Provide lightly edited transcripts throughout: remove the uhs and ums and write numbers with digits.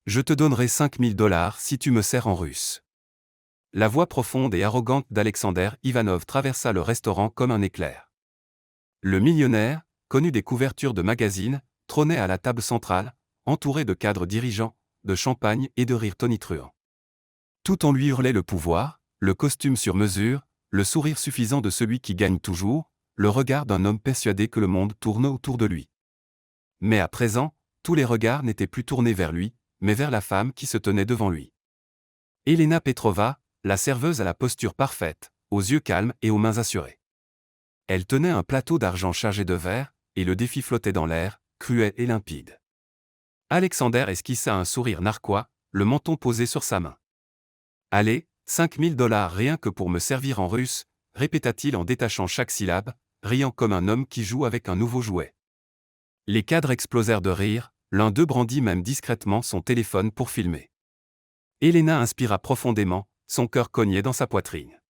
Je te donnerai 5 000 $ si tu me sers en russe. La voix profonde et arrogante d'Alexander Ivanov traversa le restaurant comme un éclair. Le millionnaire, connu des couvertures de magazines, trônait à la table centrale, entouré de cadres dirigeants, de champagne et de rires tonitruants. Tout en lui hurlait le pouvoir, le costume sur mesure, le sourire suffisant de celui qui gagne toujours, le regard d'un homme persuadé que le monde tourne autour de lui. Mais à présent, tous les regards n'étaient plus tournés vers lui, mais vers la femme qui se tenait devant lui. Elena Petrova, la serveuse à la posture parfaite, aux yeux calmes et aux mains assurées. Elle tenait un plateau d'argent chargé de verre, et le défi flottait dans l'air, cruel et limpide. Alexander esquissa un sourire narquois, le menton posé sur sa main. « Allez, 5 000 $ rien que pour me servir en russe, répéta-t-il en détachant chaque syllabe, riant comme un homme qui joue avec un nouveau jouet. Les cadres explosèrent de rire, l'un d'eux brandit même discrètement son téléphone pour filmer. Elena inspira profondément, son cœur cognait dans sa poitrine.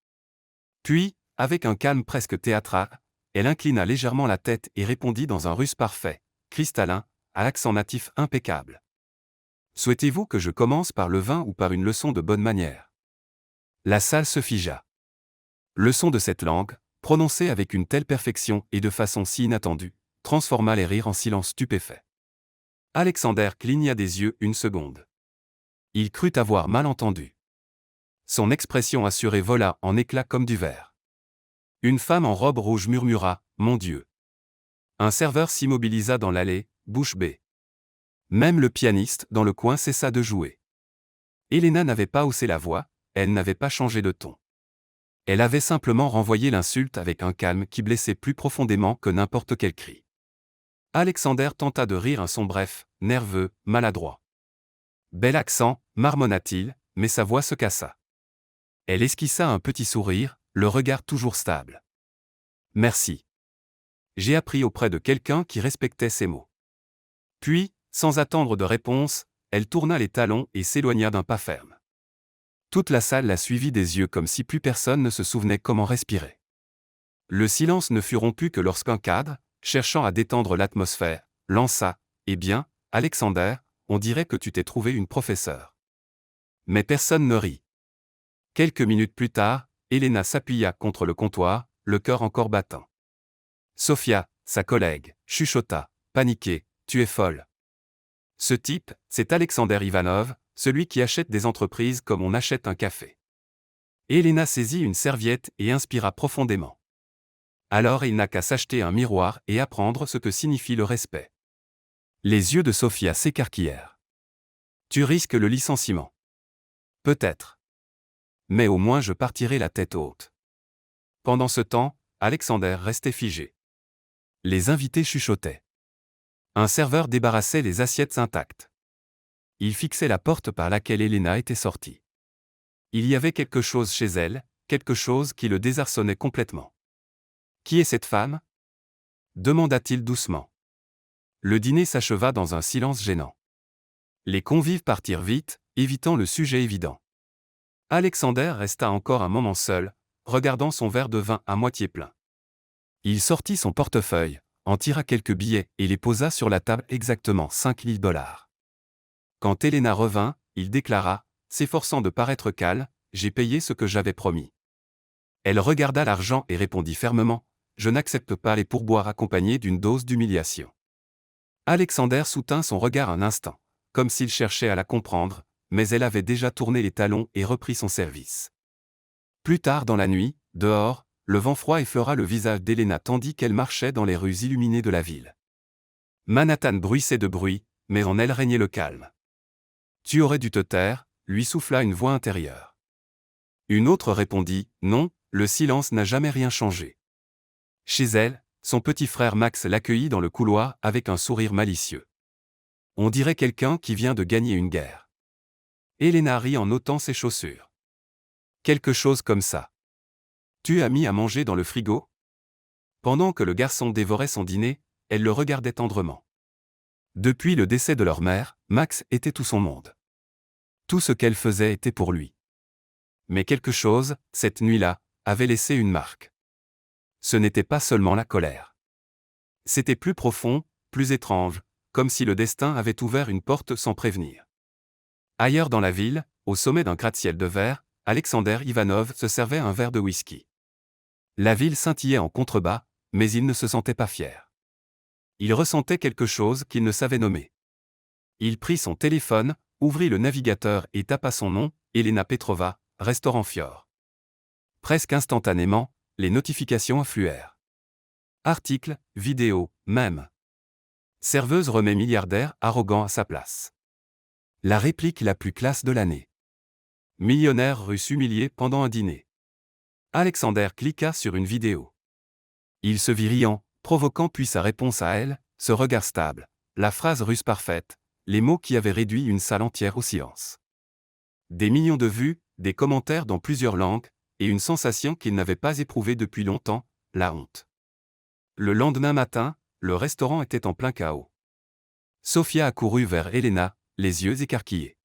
Puis, avec un calme presque théâtral, elle inclina légèrement la tête et répondit dans un russe parfait, cristallin, à l'accent natif impeccable. « Souhaitez-vous que je commence par le vin ou par une leçon de bonne manière ?» La salle se figea. Le son de cette langue, prononcée avec une telle perfection et de façon si inattendue, transforma les rires en silence stupéfait. Alexander cligna des yeux une seconde. Il crut avoir mal entendu. Son expression assurée vola en éclats comme du verre. Une femme en robe rouge murmura « Mon Dieu !» Un serveur s'immobilisa dans l'allée, bouche bée. Même le pianiste dans le coin cessa de jouer. Elena n'avait pas haussé la voix, elle n'avait pas changé de ton. Elle avait simplement renvoyé l'insulte avec un calme qui blessait plus profondément que n'importe quel cri. Alexander tenta de rire un son bref, nerveux, maladroit. Bel accent, marmonna-t-il, mais sa voix se cassa. Elle esquissa un petit sourire, le regard toujours stable. Merci. J'ai appris auprès de quelqu'un qui respectait ses mots. Puis, sans attendre de réponse, elle tourna les talons et s'éloigna d'un pas ferme. Toute la salle la suivit des yeux comme si plus personne ne se souvenait comment respirer. Le silence ne fut rompu que lorsqu'un cadre, cherchant à détendre l'atmosphère, lança « Eh bien, Alexander, on dirait que tu t'es trouvé une professeure. » Mais personne ne rit. Quelques minutes plus tard, Elena s'appuya contre le comptoir, le cœur encore battant. Sofia, sa collègue, chuchota, paniquée, « Tu es folle. Ce type, c'est Alexander Ivanov, celui qui achète des entreprises comme on achète un café. » Elena saisit une serviette et inspira profondément. Alors il n'a qu'à s'acheter un miroir et apprendre ce que signifie le respect. Les yeux de Sofia s'écarquillèrent. Tu risques le licenciement. Peut-être. Mais au moins je partirai la tête haute. Pendant ce temps, Alexander restait figé. Les invités chuchotaient. Un serveur débarrassait les assiettes intactes. Il fixait la porte par laquelle Elena était sortie. Il y avait quelque chose chez elle, quelque chose qui le désarçonnait complètement. Qui est cette femme ? Demanda-t-il doucement. Le dîner s'acheva dans un silence gênant. Les convives partirent vite, évitant le sujet évident. Alexander resta encore un moment seul, regardant son verre de vin à moitié plein. Il sortit son portefeuille, en tira quelques billets et les posa sur la table exactement 5 000 $. Quand Elena revint, il déclara, s'efforçant de paraître calme, « J'ai payé ce que j'avais promis. » Elle regarda l'argent et répondit fermement, « Je n'accepte pas les pourboires accompagnés d'une dose d'humiliation. » Alexander soutint son regard un instant, comme s'il cherchait à la comprendre, mais elle avait déjà tourné les talons et repris son service. Plus tard dans la nuit, dehors, le vent froid effleura le visage d'Elena tandis qu'elle marchait dans les rues illuminées de la ville. Manhattan bruissait de bruit, mais en elle régnait le calme. « Tu aurais dû te taire », lui souffla une voix intérieure. Une autre répondit, « Non, le silence n'a jamais rien changé. » Chez elle, son petit frère Max l'accueillit dans le couloir avec un sourire malicieux. On dirait quelqu'un qui vient de gagner une guerre. Elena rit en ôtant ses chaussures. Quelque chose comme ça. Tu as mis à manger dans le frigo ? Pendant que le garçon dévorait son dîner, elle le regardait tendrement. Depuis le décès de leur mère, Max était tout son monde. Tout ce qu'elle faisait était pour lui. Mais quelque chose, cette nuit-là, avait laissé une marque. Ce n'était pas seulement la colère. C'était plus profond, plus étrange, comme si le destin avait ouvert une porte sans prévenir. Ailleurs dans la ville, au sommet d'un gratte-ciel de verre, Alexander Ivanov se servait un verre de whisky. La ville scintillait en contrebas, mais il ne se sentait pas fier. Il ressentait quelque chose qu'il ne savait nommer. Il prit son téléphone, ouvrit le navigateur et tapa son nom, Elena Petrova, restaurant Fior. Presque instantanément, les notifications affluèrent. Articles, vidéos, mèmes. Serveuse remet milliardaire arrogant à sa place. La réplique la plus classe de l'année. Millionnaire russe humilié pendant un dîner. Alexander cliqua sur une vidéo. Il se vit riant, provoquant puis sa réponse à elle, ce regard stable, la phrase russe parfaite, les mots qui avaient réduit une salle entière au silence. Des millions de vues, des commentaires dans plusieurs langues, et une sensation qu'il n'avait pas éprouvée depuis longtemps, la honte. Le lendemain matin, le restaurant était en plein chaos. Sofia accourut vers Elena, les yeux écarquillés.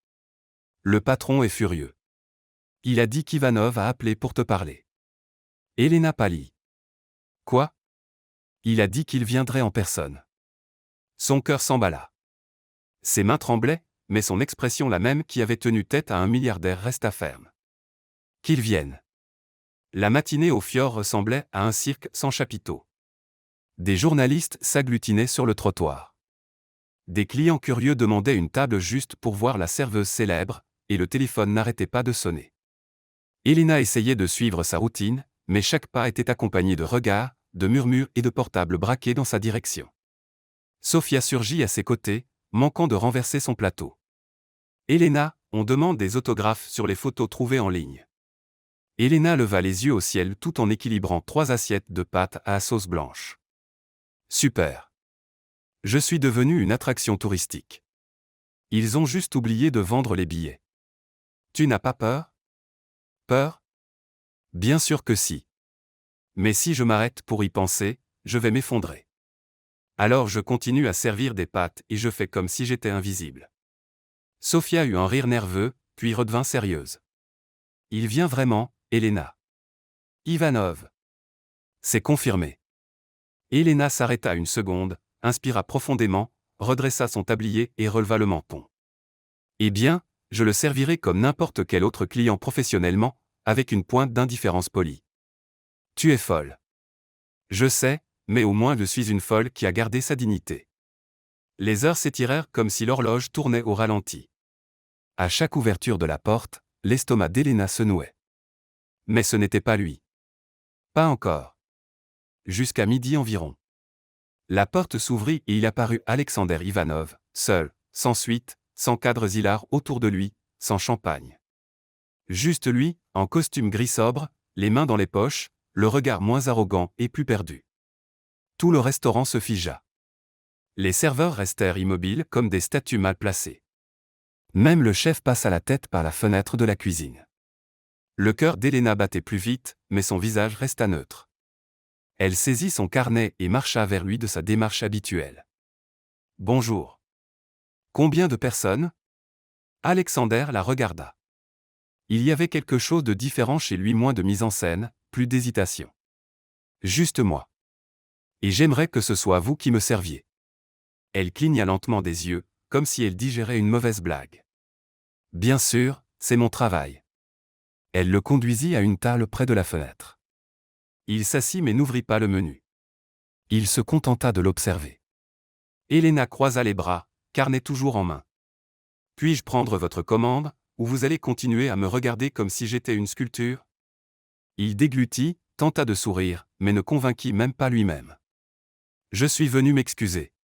Le patron est furieux. Il a dit qu'Ivanov a appelé pour te parler. Elena pâlit. Quoi? Il a dit qu'il viendrait en personne. Son cœur s'emballa. Ses mains tremblaient, mais son expression la même qui avait tenu tête à un milliardaire resta ferme. Qu'il vienne. La matinée au Fior ressemblait à un cirque sans chapiteau. Des journalistes s'agglutinaient sur le trottoir. Des clients curieux demandaient une table juste pour voir la serveuse célèbre, et le téléphone n'arrêtait pas de sonner. Elena essayait de suivre sa routine, mais chaque pas était accompagné de regards, de murmures et de portables braqués dans sa direction. Sofia surgit à ses côtés, manquant de renverser son plateau. Elena, on demande des autographes sur les photos trouvées en ligne. Elena leva les yeux au ciel tout en équilibrant 3 assiettes de pâtes à sauce blanche. Super. Je suis devenue une attraction touristique. Ils ont juste oublié de vendre les billets. Tu n'as pas peur? Peur? Bien sûr que si. Mais si je m'arrête pour y penser, je vais m'effondrer. Alors je continue à servir des pâtes et je fais comme si j'étais invisible. Sofia eut un rire nerveux, puis redevint sérieuse. Il vient vraiment, Elena. Ivanov. C'est confirmé. Elena s'arrêta une seconde, inspira profondément, redressa son tablier et releva le menton. Eh bien, je le servirai comme n'importe quel autre client professionnellement, avec une pointe d'indifférence polie. Tu es folle. Je sais, mais au moins je suis une folle qui a gardé sa dignité. Les heures s'étirèrent comme si l'horloge tournait au ralenti. À chaque ouverture de la porte, l'estomac d'Elena se nouait. Mais ce n'était pas lui. Pas encore. Jusqu'à midi environ. La porte s'ouvrit et il apparut Alexander Ivanov, seul, sans suite, sans cadres hilars autour de lui, sans champagne. Juste lui, en costume gris sobre, les mains dans les poches, le regard moins arrogant et plus perdu. Tout le restaurant se figea. Les serveurs restèrent immobiles comme des statues mal placées. Même le chef passa la tête par la fenêtre de la cuisine. Le cœur d'Elena battait plus vite, mais son visage resta neutre. Elle saisit son carnet et marcha vers lui de sa démarche habituelle. Bonjour. Combien de personnes? Alexander la regarda. Il y avait quelque chose de différent chez lui, moins de mise en scène, plus d'hésitation. Juste moi. Et j'aimerais que ce soit vous qui me serviez. Elle cligna lentement des yeux, comme si elle digérait une mauvaise blague. Bien sûr, c'est mon travail. Elle le conduisit à une table près de la fenêtre. Il s'assit mais n'ouvrit pas le menu. Il se contenta de l'observer. Elena croisa les bras, carnet toujours en main. Puis-je prendre votre commande, ou vous allez continuer à me regarder comme si j'étais une sculpture? Il déglutit, tenta de sourire, mais ne convainquit même pas lui-même. Je suis venu m'excuser.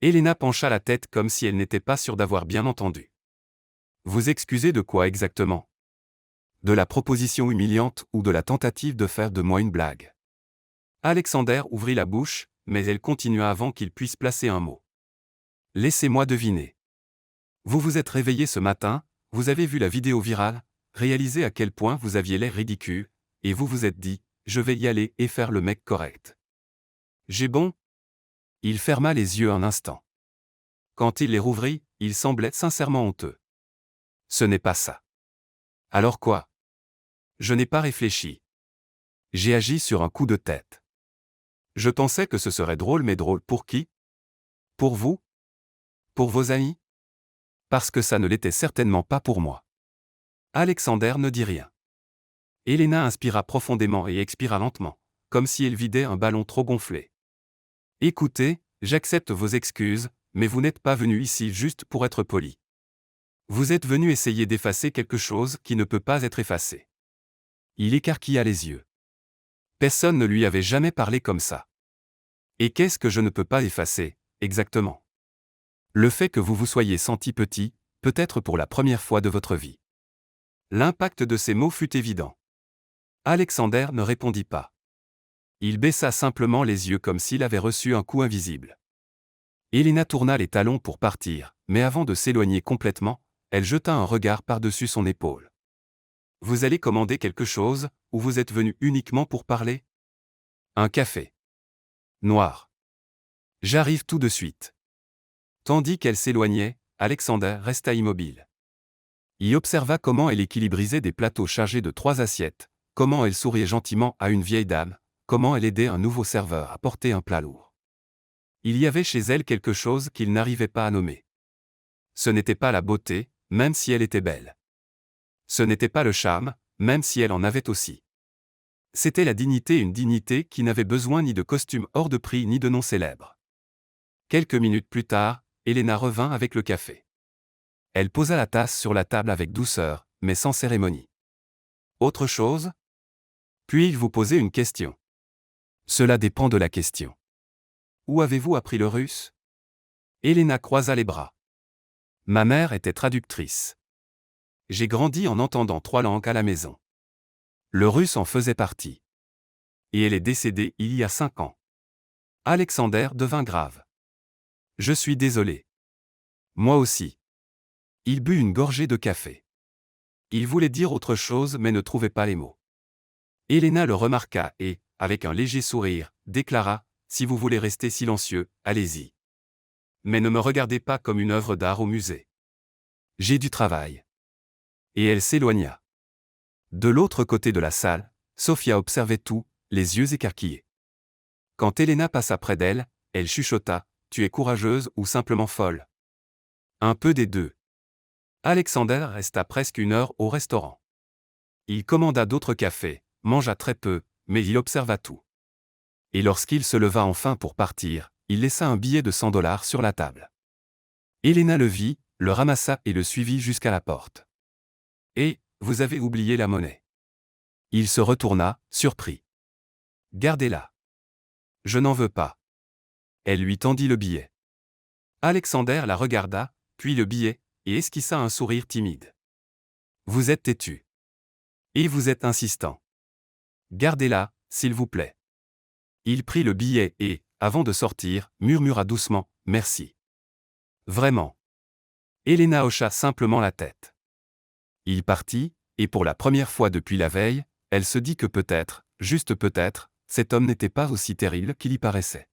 Elena pencha la tête comme si elle n'était pas sûre d'avoir bien entendu. Vous excusez de quoi exactement? De la proposition humiliante ou de la tentative de faire de moi une blague? Alexander ouvrit la bouche, mais elle continua avant qu'il puisse placer un mot. Laissez-moi deviner. Vous vous êtes réveillé ce matin, vous avez vu la vidéo virale, réalisé à quel point vous aviez l'air ridicule, et vous vous êtes dit, je vais y aller et faire le mec correct. J'ai bon? Il ferma les yeux un instant. Quand il les rouvrit, il semblait sincèrement honteux. Ce n'est pas ça. Alors quoi? Je n'ai pas réfléchi. J'ai agi sur un coup de tête. Je pensais que ce serait drôle, mais drôle pour qui? Pour vous? Pour vos amis? Parce que ça ne l'était certainement pas pour moi. Alexander ne dit rien. Elena inspira profondément et expira lentement, comme si elle vidait un ballon trop gonflé. Écoutez, j'accepte vos excuses, mais vous n'êtes pas venu ici juste pour être poli. Vous êtes venu essayer d'effacer quelque chose qui ne peut pas être effacé. Il écarquilla les yeux. Personne ne lui avait jamais parlé comme ça. Et qu'est-ce que je ne peux pas effacer, exactement? Le fait que vous vous soyez senti petit, peut-être pour la première fois de votre vie. L'impact de ces mots fut évident. Alexander ne répondit pas. Il baissa simplement les yeux comme s'il avait reçu un coup invisible. Elena tourna les talons pour partir, mais avant de s'éloigner complètement, elle jeta un regard par-dessus son épaule. Vous allez commander quelque chose, ou vous êtes venu uniquement pour parler? Un café. Noir. J'arrive tout de suite. Tandis qu'elle s'éloignait, Alexander resta immobile. Il observa comment elle équilibrisait des plateaux chargés de 3 assiettes, comment elle souriait gentiment à une vieille dame, comment elle aidait un nouveau serveur à porter un plat lourd. Il y avait chez elle quelque chose qu'il n'arrivait pas à nommer. Ce n'était pas la beauté, même si elle était belle. Ce n'était pas le charme, même si elle en avait aussi. C'était la dignité, une dignité qui n'avait besoin ni de costume hors de prix ni de nom célèbre. Quelques minutes plus tard, Elena revint avec le café. Elle posa la tasse sur la table avec douceur, mais sans cérémonie. Autre chose? Puis-je vous poser une question? Cela dépend de la question. Où avez-vous appris le russe? Elena croisa les bras. Ma mère était traductrice. J'ai grandi en entendant 3 langues à la maison. Le russe en faisait partie. Et elle est décédée il y a 5 ans. Alexander devint grave. Je suis désolé. Moi aussi. Il but une gorgée de café. Il voulait dire autre chose mais ne trouvait pas les mots. Elena le remarqua et, avec un léger sourire, déclara, si vous voulez rester silencieux, allez-y. Mais ne me regardez pas comme une œuvre d'art au musée. J'ai du travail. Et elle s'éloigna. De l'autre côté de la salle, Sophia observait tout, les yeux écarquillés. Quand Elena passa près d'elle, elle chuchota, tu es courageuse ou simplement folle? Un peu des deux. Alexander resta presque 1 heure au restaurant. Il commanda d'autres cafés, mangea très peu, mais il observa tout. Et lorsqu'il se leva enfin pour partir, il laissa un billet de $100 sur la table. Elena le vit, le ramassa et le suivit jusqu'à la porte. Et, vous avez oublié la monnaie. Il se retourna, surpris. Gardez-la. Je n'en veux pas. Elle lui tendit le billet. Alexander la regarda, puis le billet, et esquissa un sourire timide. Vous êtes têtu. Et vous êtes insistant. Gardez-la, s'il vous plaît. Il prit le billet et, avant de sortir, murmura doucement, merci. Vraiment. Elena hocha simplement la tête. Il partit, et pour la première fois depuis la veille, elle se dit que peut-être, juste peut-être, cet homme n'était pas aussi terrible qu'il y paraissait.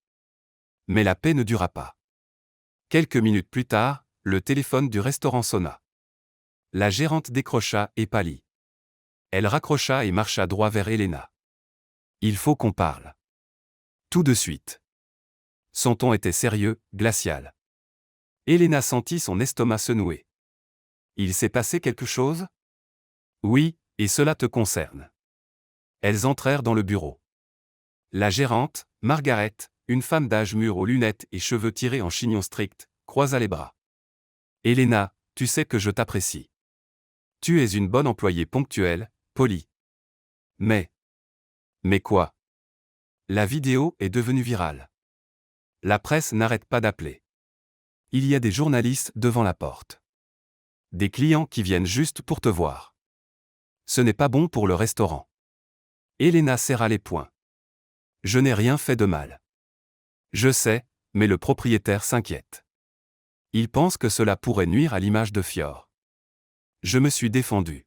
Mais la paix ne dura pas. Quelques minutes plus tard, le téléphone du restaurant sonna. La gérante décrocha et pâlit. Elle raccrocha et marcha droit vers Elena. Il faut qu'on parle. Tout de suite. Son ton était sérieux, glacial. Elena sentit son estomac se nouer. Il s'est passé quelque chose? Oui, et cela te concerne. Elles entrèrent dans le bureau. La gérante, Margaret, une femme d'âge mûr aux lunettes et cheveux tirés en chignon strict, croisa les bras. Elena, tu sais que je t'apprécie. Tu es une bonne employée ponctuelle, polie. Mais quoi? La vidéo est devenue virale. La presse n'arrête pas d'appeler. Il y a des journalistes devant la porte. Des clients qui viennent juste pour te voir. Ce n'est pas bon pour le restaurant. Elena serra les poings. Je n'ai rien fait de mal. Je sais, mais le propriétaire s'inquiète. Il pense que cela pourrait nuire à l'image de Fior. Je me suis défendu.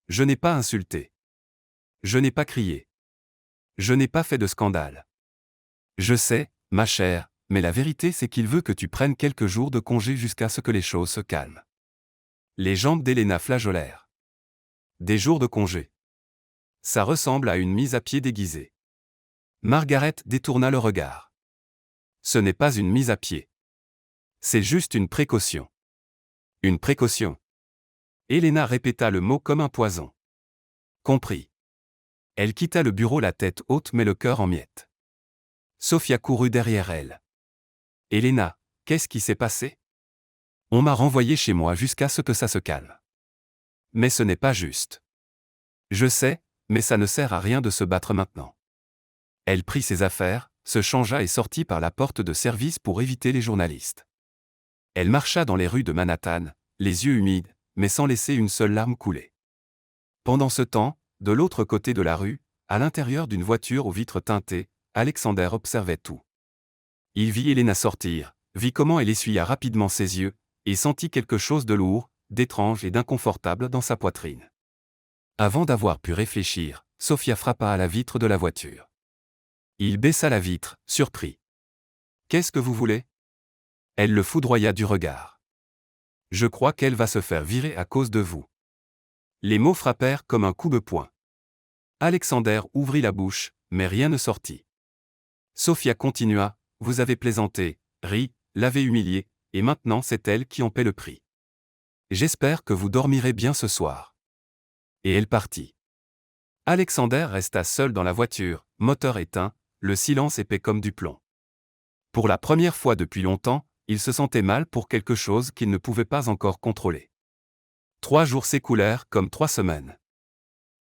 Je n'ai pas insulté. Je n'ai pas crié. Je n'ai pas fait de scandale. Je sais, ma chère, mais la vérité c'est qu'il veut que tu prennes quelques jours de congé jusqu'à ce que les choses se calment. Les jambes d'Elena flageolèrent. Des jours de congé. Ça ressemble à une mise à pied déguisée. Margaret détourna le regard. Ce n'est pas une mise à pied. C'est juste une précaution. Une précaution. Elena répéta le mot comme un poison. Compris. Elle quitta le bureau la tête haute mais le cœur en miettes. Sofia courut derrière elle. Elena, qu'est-ce qui s'est passé? On m'a renvoyé chez moi jusqu'à ce que ça se calme. Mais ce n'est pas juste. Je sais, mais ça ne sert à rien de se battre maintenant. Elle prit ses affaires, se changea et sortit par la porte de service pour éviter les journalistes. Elle marcha dans les rues de Manhattan, les yeux humides, mais sans laisser une seule larme couler. Pendant ce temps, de l'autre côté de la rue, à l'intérieur d'une voiture aux vitres teintées, Alexander observait tout. Il vit Elena sortir, vit comment elle essuya rapidement ses yeux, et sentit quelque chose de lourd, d'étrange et d'inconfortable dans sa poitrine. Avant d'avoir pu réfléchir, Sofia frappa à la vitre de la voiture. Il baissa la vitre, surpris. « Qu'est-ce que vous voulez ?» Elle le foudroya du regard. « Je crois qu'elle va se faire virer à cause de vous. » Les mots frappèrent comme un coup de poing. Alexander ouvrit la bouche, mais rien ne sortit. Sofia continua, « Vous avez plaisanté, ri, l'avez humilié, et maintenant c'est elle qui en paie le prix. J'espère que vous dormirez bien ce soir. » Et elle partit. Alexander resta seul dans la voiture, moteur éteint, le silence épais comme du plomb. Pour la première fois depuis longtemps, il se sentait mal pour quelque chose qu'il ne pouvait pas encore contrôler. 3 jours s'écoulèrent comme 3 semaines.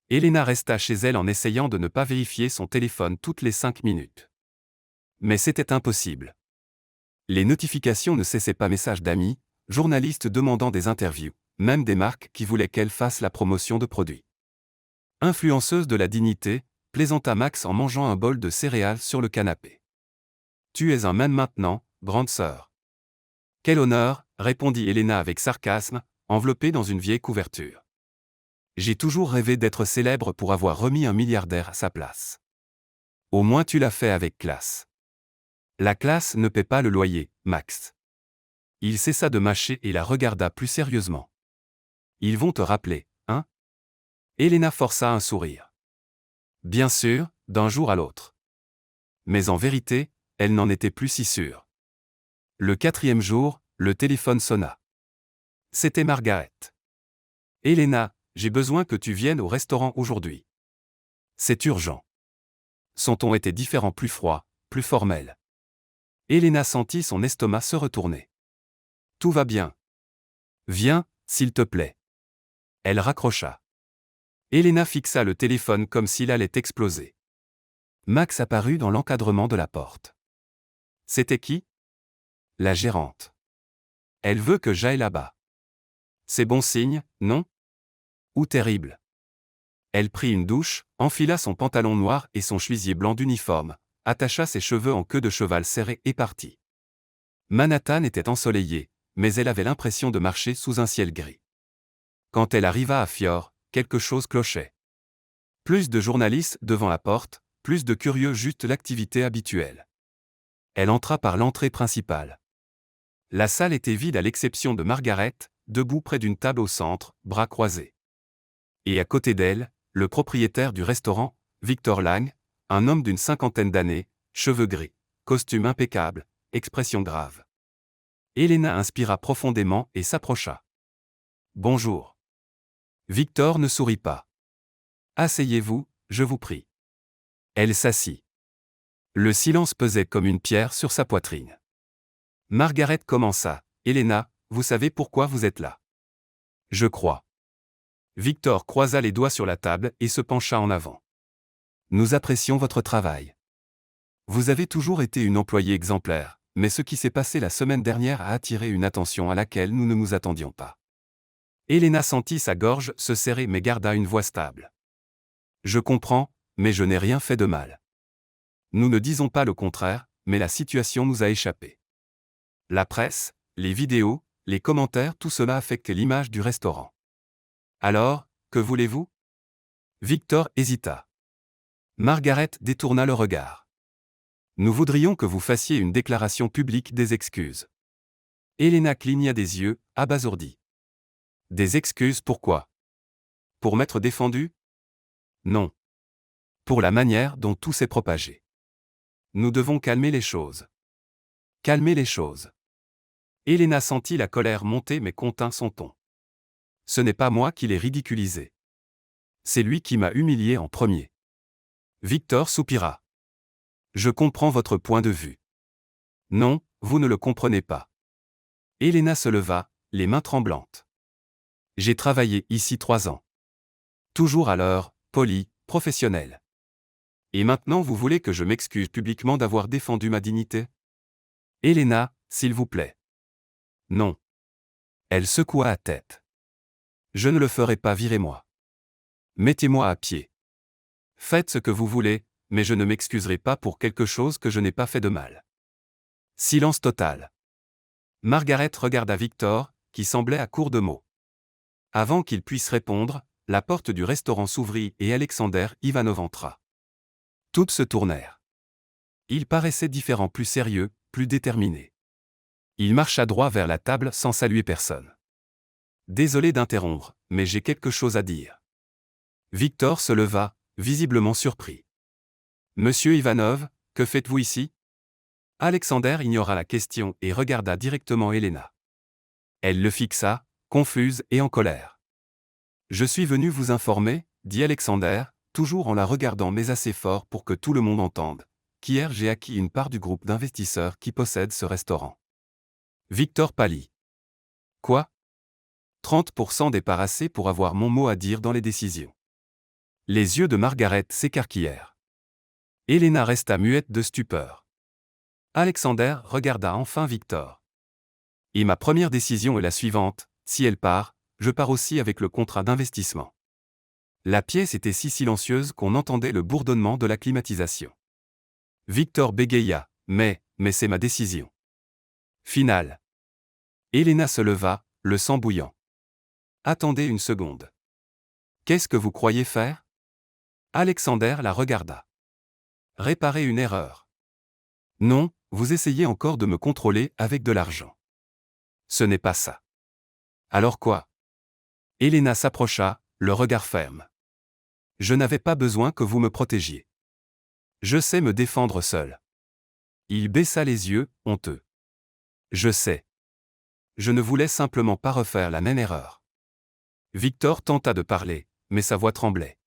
Elena resta chez elle en essayant de ne pas vérifier son téléphone toutes les 5 minutes. Mais c'était impossible. Les notifications ne cessaient pas, messages d'amis, journalistes demandant des interviews, même des marques qui voulaient qu'elle fasse la promotion de produits. Influenceuse de la dignité, plaisanta Max en mangeant un bol de céréales sur le canapé. « Tu es un man maintenant, grande sœur. »« Quel honneur !» répondit Elena avec sarcasme, enveloppée dans une vieille couverture. « J'ai toujours rêvé d'être célèbre pour avoir remis un milliardaire à sa place. Au moins tu l'as fait avec classe. » La classe ne paie pas le loyer, Max. Il cessa de mâcher et la regarda plus sérieusement. Ils vont te rappeler, hein? Elena força un sourire. Bien sûr, d'un jour à l'autre. Mais en vérité, elle n'en était plus si sûre. Le 4e jour, le téléphone sonna. C'était Margaret. Elena, j'ai besoin que tu viennes au restaurant aujourd'hui. C'est urgent. Son ton était différent, plus froid, plus formel. Elena sentit son estomac se retourner. Tout va bien. Viens, s'il te plaît. Elle raccrocha. Elena fixa le téléphone comme s'il allait exploser. Max apparut dans l'encadrement de la porte. C'était qui? La gérante. Elle veut que j'aille là-bas. C'est bon signe, non? Ou terrible? Elle prit une douche, enfila son pantalon noir et son chemisier blanc d'uniforme, attacha ses cheveux en queue de cheval serrée et partit. Manhattan était ensoleillé, mais elle avait l'impression de marcher sous un ciel gris. Quand elle arriva à Fior, quelque chose clochait. Plus de journalistes devant la porte, plus de curieux, juste l'activité habituelle. Elle entra par l'entrée principale. La salle était vide à l'exception de Margaret, debout près d'une table au centre, bras croisés. Et à côté d'elle, le propriétaire du restaurant, Victor Lang, un homme d'une 50aine d'années, cheveux gris, costume impeccable, expression grave. Elena inspira profondément et s'approcha. « Bonjour. » Victor ne sourit pas. « Asseyez-vous, je vous prie. » Elle s'assit. Le silence pesait comme une pierre sur sa poitrine. Margaret commença. « Elena, vous savez pourquoi vous êtes là? » « Je crois. » Victor croisa les doigts sur la table et se pencha en avant. « Nous apprécions votre travail. Vous avez toujours été une employée exemplaire, mais ce qui s'est passé la semaine dernière a attiré une attention à laquelle nous ne nous attendions pas. » Elena sentit sa gorge se serrer mais garda une voix stable. « Je comprends, mais je n'ai rien fait de mal. Nous ne disons pas le contraire, mais la situation nous a échappé. La presse, les vidéos, les commentaires, tout cela affectait l'image du restaurant. Alors, que voulez-vous? » Victor hésita. Margaret détourna le regard. « Nous voudrions que vous fassiez une déclaration publique des excuses. » Elena cligna des yeux, abasourdie. « Des excuses pourquoi? Pour m'être défendue? Non. Pour la manière dont tout s'est propagé. Nous devons calmer les choses. Calmer les choses. Elena sentit la colère monter mais contint son ton. Ce n'est pas moi qui l'ai ridiculisé. C'est lui qui m'a humilié en premier. Victor soupira. Je comprends votre point de vue. Non, vous ne le comprenez pas. Elena se leva, les mains tremblantes. J'ai travaillé ici 3 ans. Toujours à l'heure, poli, professionnel. Et maintenant vous voulez que je m'excuse publiquement d'avoir défendu ma dignité? Elena, s'il vous plaît. Non. Elle secoua la tête. Je ne le ferai pas, virez-moi. Mettez-moi à pied. Faites ce que vous voulez, mais je ne m'excuserai pas pour quelque chose que je n'ai pas fait de mal. Silence total. Margaret regarda Victor, qui semblait à court de mots. Avant qu'il puisse répondre, la porte du restaurant s'ouvrit et Alexander Ivanov entra. Toutes se tournèrent. Il paraissait différent, plus sérieux, plus déterminé. Il marcha droit vers la table sans saluer personne. Désolé d'interrompre, mais j'ai quelque chose à dire. Victor se leva, visiblement surpris. Monsieur Ivanov, que faites-vous ici? Alexander ignora la question et regarda directement Elena. Elle le fixa, confuse et en colère. Je suis venu vous informer, dit Alexander, toujours en la regardant mais assez fort pour que tout le monde entende, qu'hier j'ai acquis une part du groupe d'investisseurs qui possède ce restaurant. Victor pâlit. Quoi? 30% des parts assez pour avoir mon mot à dire dans les décisions. Les yeux de Margaret s'écarquillèrent. Elena resta muette de stupeur. Alexander regarda enfin Victor. Et ma première décision est la suivante, si elle part, je pars aussi avec le contrat d'investissement. La pièce était si silencieuse qu'on entendait le bourdonnement de la climatisation. Victor bégaya, mais c'est ma décision. Finale. Elena se leva, le sang bouillant. Attendez une seconde. Qu'est-ce que vous croyez faire? Alexander la regarda. Réparer une erreur. Non, vous essayez encore de me contrôler avec de l'argent. Ce n'est pas ça. Alors quoi? Elena s'approcha, le regard ferme. Je n'avais pas besoin que vous me protégiez. Je sais me défendre seul. Il baissa les yeux, honteux. Je sais. Je ne voulais simplement pas refaire la même erreur. Victor tenta de parler, mais sa voix tremblait.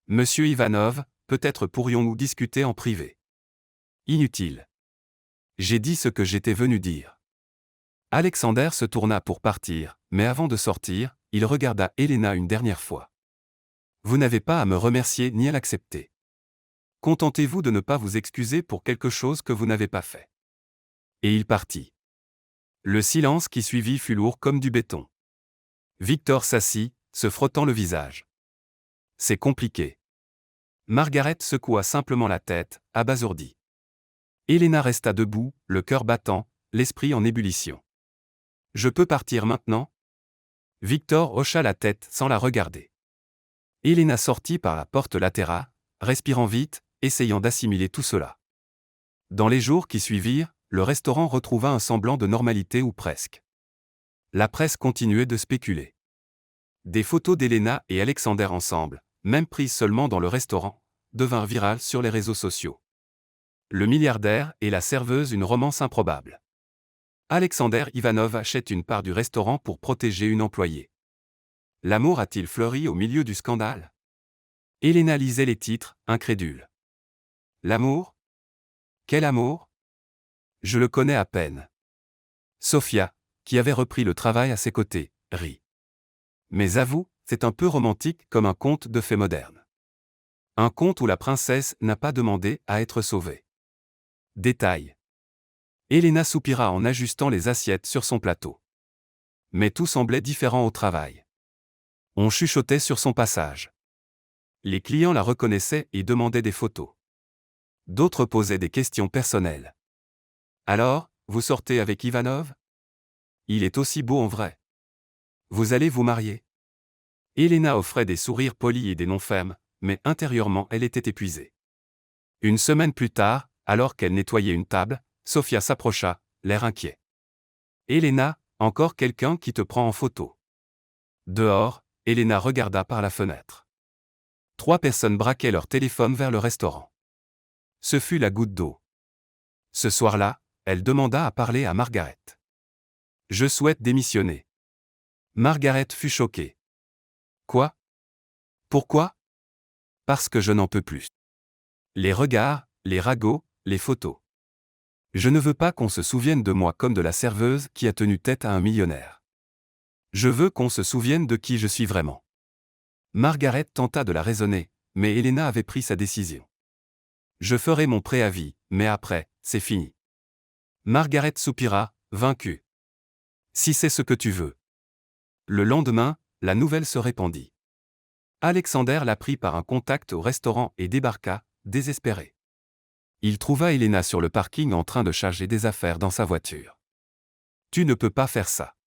Monsieur Ivanov, peut-être pourrions-nous discuter en privé. Inutile. J'ai dit ce que j'étais venu dire. Alexander se tourna pour partir, mais avant de sortir, il regarda Elena une dernière fois. Vous n'avez pas à me remercier ni à l'accepter. Contentez-vous de ne pas vous excuser pour quelque chose que vous n'avez pas fait. Et il partit. Le silence qui suivit fut lourd comme du béton. Victor s'assit, se frottant le visage. C'est compliqué. Margaret secoua simplement la tête, abasourdie. Elena resta debout, le cœur battant, l'esprit en ébullition. Je peux partir maintenant? Victor hocha la tête sans la regarder. Elena sortit par la porte latérale, respirant vite, essayant d'assimiler tout cela. Dans les jours qui suivirent, le restaurant retrouva un semblant de normalité ou presque. La presse continuait de spéculer. Des photos d'Elena et Alexander ensemble, même prises seulement dans le restaurant, devinrent virales sur les réseaux sociaux. Le milliardaire et la serveuse, une romance improbable. Alexander Ivanov achète une part du restaurant pour protéger une employée. L'amour a-t-il fleuri au milieu du scandale? Elena lisait les titres, incrédule. L'amour? Quel amour? Je le connais à peine. Sofia, qui avait repris le travail à ses côtés, rit. Mais avoue, c'est un peu romantique comme un conte de fées moderne. Un conte où la princesse n'a pas demandé à être sauvée. Détail. Elena soupira en ajustant les assiettes sur son plateau. Mais tout semblait différent au travail. On chuchotait sur son passage. Les clients la reconnaissaient et demandaient des photos. D'autres posaient des questions personnelles. Alors, vous sortez avec Ivanov? Il est aussi beau en vrai. Vous allez vous marier? Elena offrait des sourires polis et des noms fermes, mais intérieurement elle était épuisée. Une semaine plus tard, alors qu'elle nettoyait une table, Sofia s'approcha, l'air inquiet. Elena, encore quelqu'un qui te prend en photo. Dehors, Elena regarda par la fenêtre. 3 personnes braquaient leur téléphone vers le restaurant. Ce fut la goutte d'eau. Ce soir-là, elle demanda à parler à Margaret. Je souhaite démissionner. Margaret fut choquée. Quoi? Pourquoi? Parce que je n'en peux plus. Les regards, les ragots, les photos. Je ne veux pas qu'on se souvienne de moi comme de la serveuse qui a tenu tête à un millionnaire. Je veux qu'on se souvienne de qui je suis vraiment. Margaret tenta de la raisonner, mais Elena avait pris sa décision. Je ferai mon préavis, mais après, c'est fini. Margaret soupira, vaincue. Si c'est ce que tu veux. Le lendemain, la nouvelle se répandit. Alexander la prit par un contact au restaurant et débarqua, désespéré. Il trouva Elena sur le parking en train de charger des affaires dans sa voiture. Tu ne peux pas faire ça.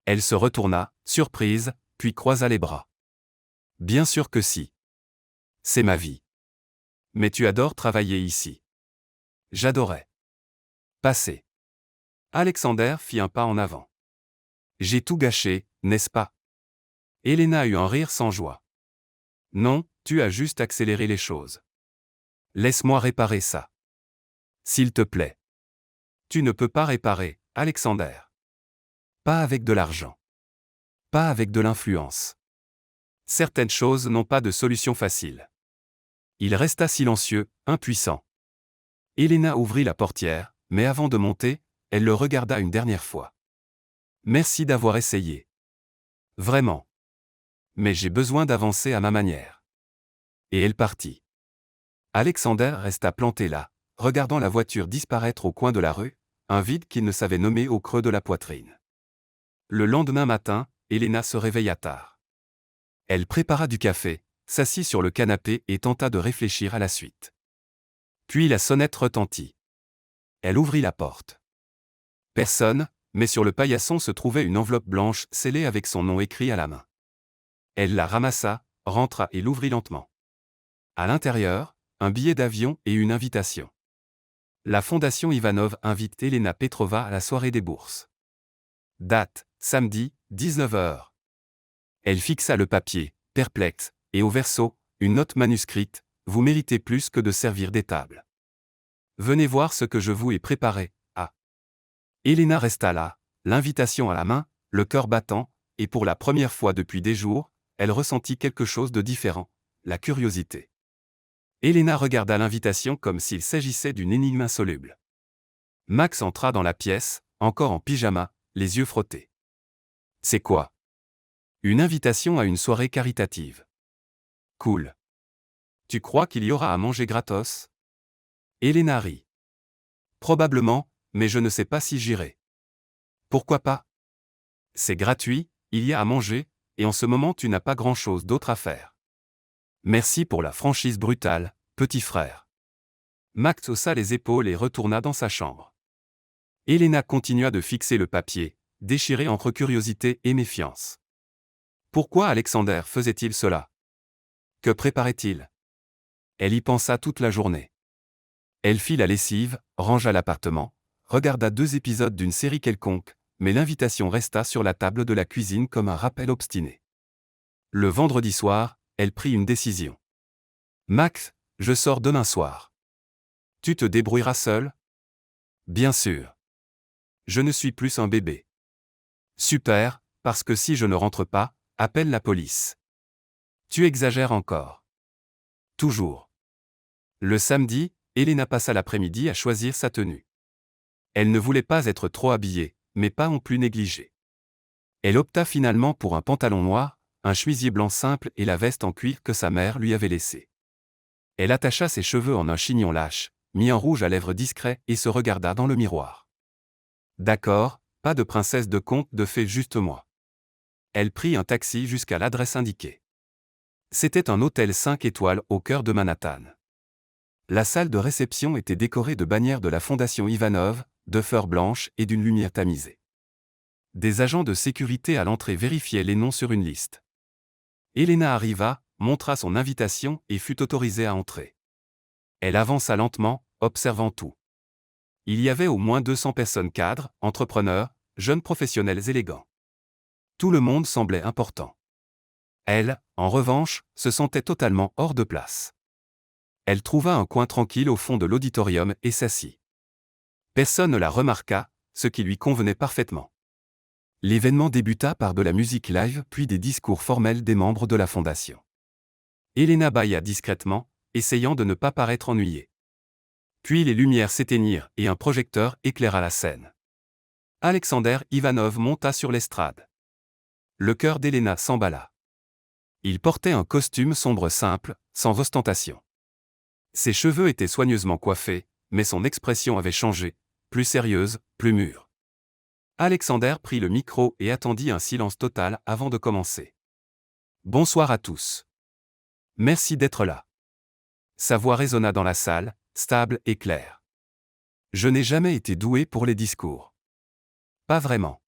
Elle se retourna, surprise, puis croisa les bras. Bien sûr que si. C'est ma vie. Mais tu adores travailler ici. J'adorais. Passer. Alexander fit un pas en avant. J'ai tout gâché, n'est-ce pas? Elena eut un rire sans joie. Non, tu as juste accéléré les choses. Laisse-moi réparer ça. S'il te plaît. Tu ne peux pas réparer, Alexander. Pas avec de l'argent. Pas avec de l'influence. Certaines choses n'ont pas de solution facile. Il resta silencieux, impuissant. Elena ouvrit la portière, mais avant de monter, elle le regarda une dernière fois. Merci d'avoir essayé. Vraiment. Mais j'ai besoin d'avancer à ma manière. Et elle partit. Alexander resta planté là, regardant la voiture disparaître au coin de la rue, un vide qu'il ne savait nommer au creux de la poitrine. Le lendemain matin, Elena se réveilla tard. Elle prépara du café, s'assit sur le canapé et tenta de réfléchir à la suite. Puis la sonnette retentit. Elle ouvrit la porte. Personne, mais sur le paillasson se trouvait une enveloppe blanche scellée avec son nom écrit à la main. Elle la ramassa, rentra et l'ouvrit lentement. À l'intérieur, un billet d'avion et une invitation. La Fondation Ivanov invite Elena Petrova à la soirée des bourses. Date, samedi, 19h. Elle fixa le papier, perplexe, et au verso, une note manuscrite, « Vous méritez plus que de servir des tables. Venez voir ce que je vous ai préparé, ah. » Elena resta là, l'invitation à la main, le cœur battant, et pour la première fois depuis des jours, elle ressentit quelque chose de différent, la curiosité. Elena regarda l'invitation comme s'il s'agissait d'une énigme insoluble. Max entra dans la pièce, encore en pyjama, les yeux frottés. C'est quoi? Une invitation à une soirée caritative. Cool. Tu crois qu'il y aura à manger gratos? Elena rit. Probablement, mais je ne sais pas si j'irai. Pourquoi pas? C'est gratuit, il y a à manger, et en ce moment tu n'as pas grand-chose d'autre à faire. Merci pour la franchise brutale, petit frère. Max haussa les épaules et retourna dans sa chambre. Elena continua de fixer le papier, déchirée entre curiosité et méfiance. Pourquoi Alexander faisait-il cela? Que préparait-il? Elle y pensa toute la journée. Elle fit la lessive, rangea l'appartement, regarda 2 épisodes d'une série quelconque, mais l'invitation resta sur la table de la cuisine comme un rappel obstiné. Le vendredi soir, elle prit une décision. Max, je sors demain soir. Tu te débrouilleras seul? Bien sûr. Je ne suis plus un bébé. Super, parce que si je ne rentre pas, appelle la police. Tu exagères encore. Toujours. Le samedi, Elena passa l'après-midi à choisir sa tenue. Elle ne voulait pas être trop habillée, mais pas non plus négligée. Elle opta finalement pour un pantalon noir, un chemisier blanc simple et la veste en cuir que sa mère lui avait laissée. Elle attacha ses cheveux en un chignon lâche, mit un rouge à lèvres discret et se regarda dans le miroir. D'accord, pas de princesse de conte de fées, juste moi. Elle prit un taxi jusqu'à l'adresse indiquée. C'était un hôtel 5 étoiles au cœur de Manhattan. La salle de réception était décorée de bannières de la Fondation Ivanov, de fleurs blanches et d'une lumière tamisée. Des agents de sécurité à l'entrée vérifiaient les noms sur une liste. Elena arriva, montra son invitation et fut autorisée à entrer. Elle avança lentement, observant tout. Il y avait au moins 200 personnes cadres, entrepreneurs, jeunes professionnels élégants. Tout le monde semblait important. Elle, en revanche, se sentait totalement hors de place. Elle trouva un coin tranquille au fond de l'auditorium et s'assit. Personne ne la remarqua, ce qui lui convenait parfaitement. L'événement débuta par de la musique live puis des discours formels des membres de la fondation. Elena bâilla discrètement, essayant de ne pas paraître ennuyée. Puis les lumières s'éteignirent et un projecteur éclaira la scène. Alexander Ivanov monta sur l'estrade. Le cœur d'Elena s'emballa. Il portait un costume sombre simple, sans ostentation. Ses cheveux étaient soigneusement coiffés, mais son expression avait changé, plus sérieuse, plus mûre. Alexander prit le micro et attendit un silence total avant de commencer. Bonsoir à tous. Merci d'être là. Sa voix résonna dans la salle, stable et claire. Je n'ai jamais été doué pour les discours. Pas vraiment.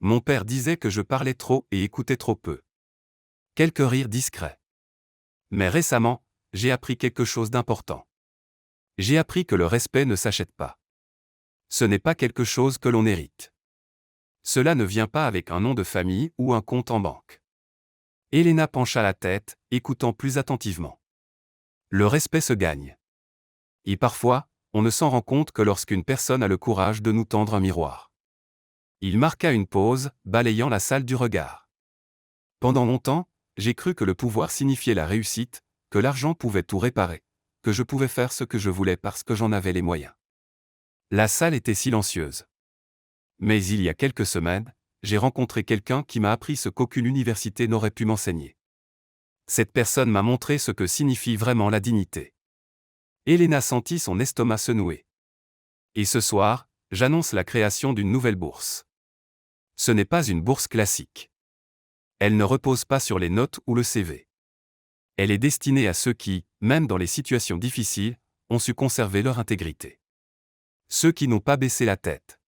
Mon père disait que je parlais trop et écoutais trop peu. Quelques rires discrets. Mais récemment, j'ai appris quelque chose d'important. J'ai appris que le respect ne s'achète pas. Ce n'est pas quelque chose que l'on hérite. Cela ne vient pas avec un nom de famille ou un compte en banque. Elena pencha la tête, écoutant plus attentivement. Le respect se gagne. Et parfois, on ne s'en rend compte que lorsqu'une personne a le courage de nous tendre un miroir. Il marqua une pause, balayant la salle du regard. Pendant longtemps, j'ai cru que le pouvoir signifiait la réussite, que l'argent pouvait tout réparer, que je pouvais faire ce que je voulais parce que j'en avais les moyens. La salle était silencieuse. Mais il y a quelques semaines, j'ai rencontré quelqu'un qui m'a appris ce qu'aucune université n'aurait pu m'enseigner. Cette personne m'a montré ce que signifie vraiment la dignité. Elena sentit son estomac se nouer. Et ce soir, j'annonce la création d'une nouvelle bourse. Ce n'est pas une bourse classique. Elle ne repose pas sur les notes ou le CV. Elle est destinée à ceux qui, même dans les situations difficiles, ont su conserver leur intégrité. Ceux qui n'ont pas baissé la tête.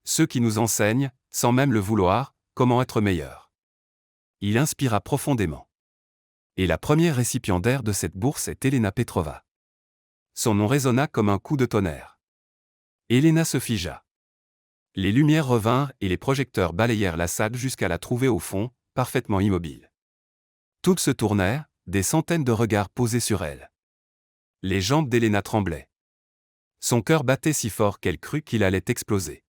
Ceux qui nous enseignent, sans même le vouloir, comment être meilleurs. Il inspira profondément. Et la première récipiendaire de cette bourse est Elena Petrova. Son nom résonna comme un coup de tonnerre. Elena se figea. Les lumières revinrent et les projecteurs balayèrent la salle jusqu'à la trouver au fond, parfaitement immobile. Toutes se tournèrent, des centaines de regards posés sur elle. Les jambes d'Elena tremblaient. Son cœur battait si fort qu'elle crut qu'il allait exploser.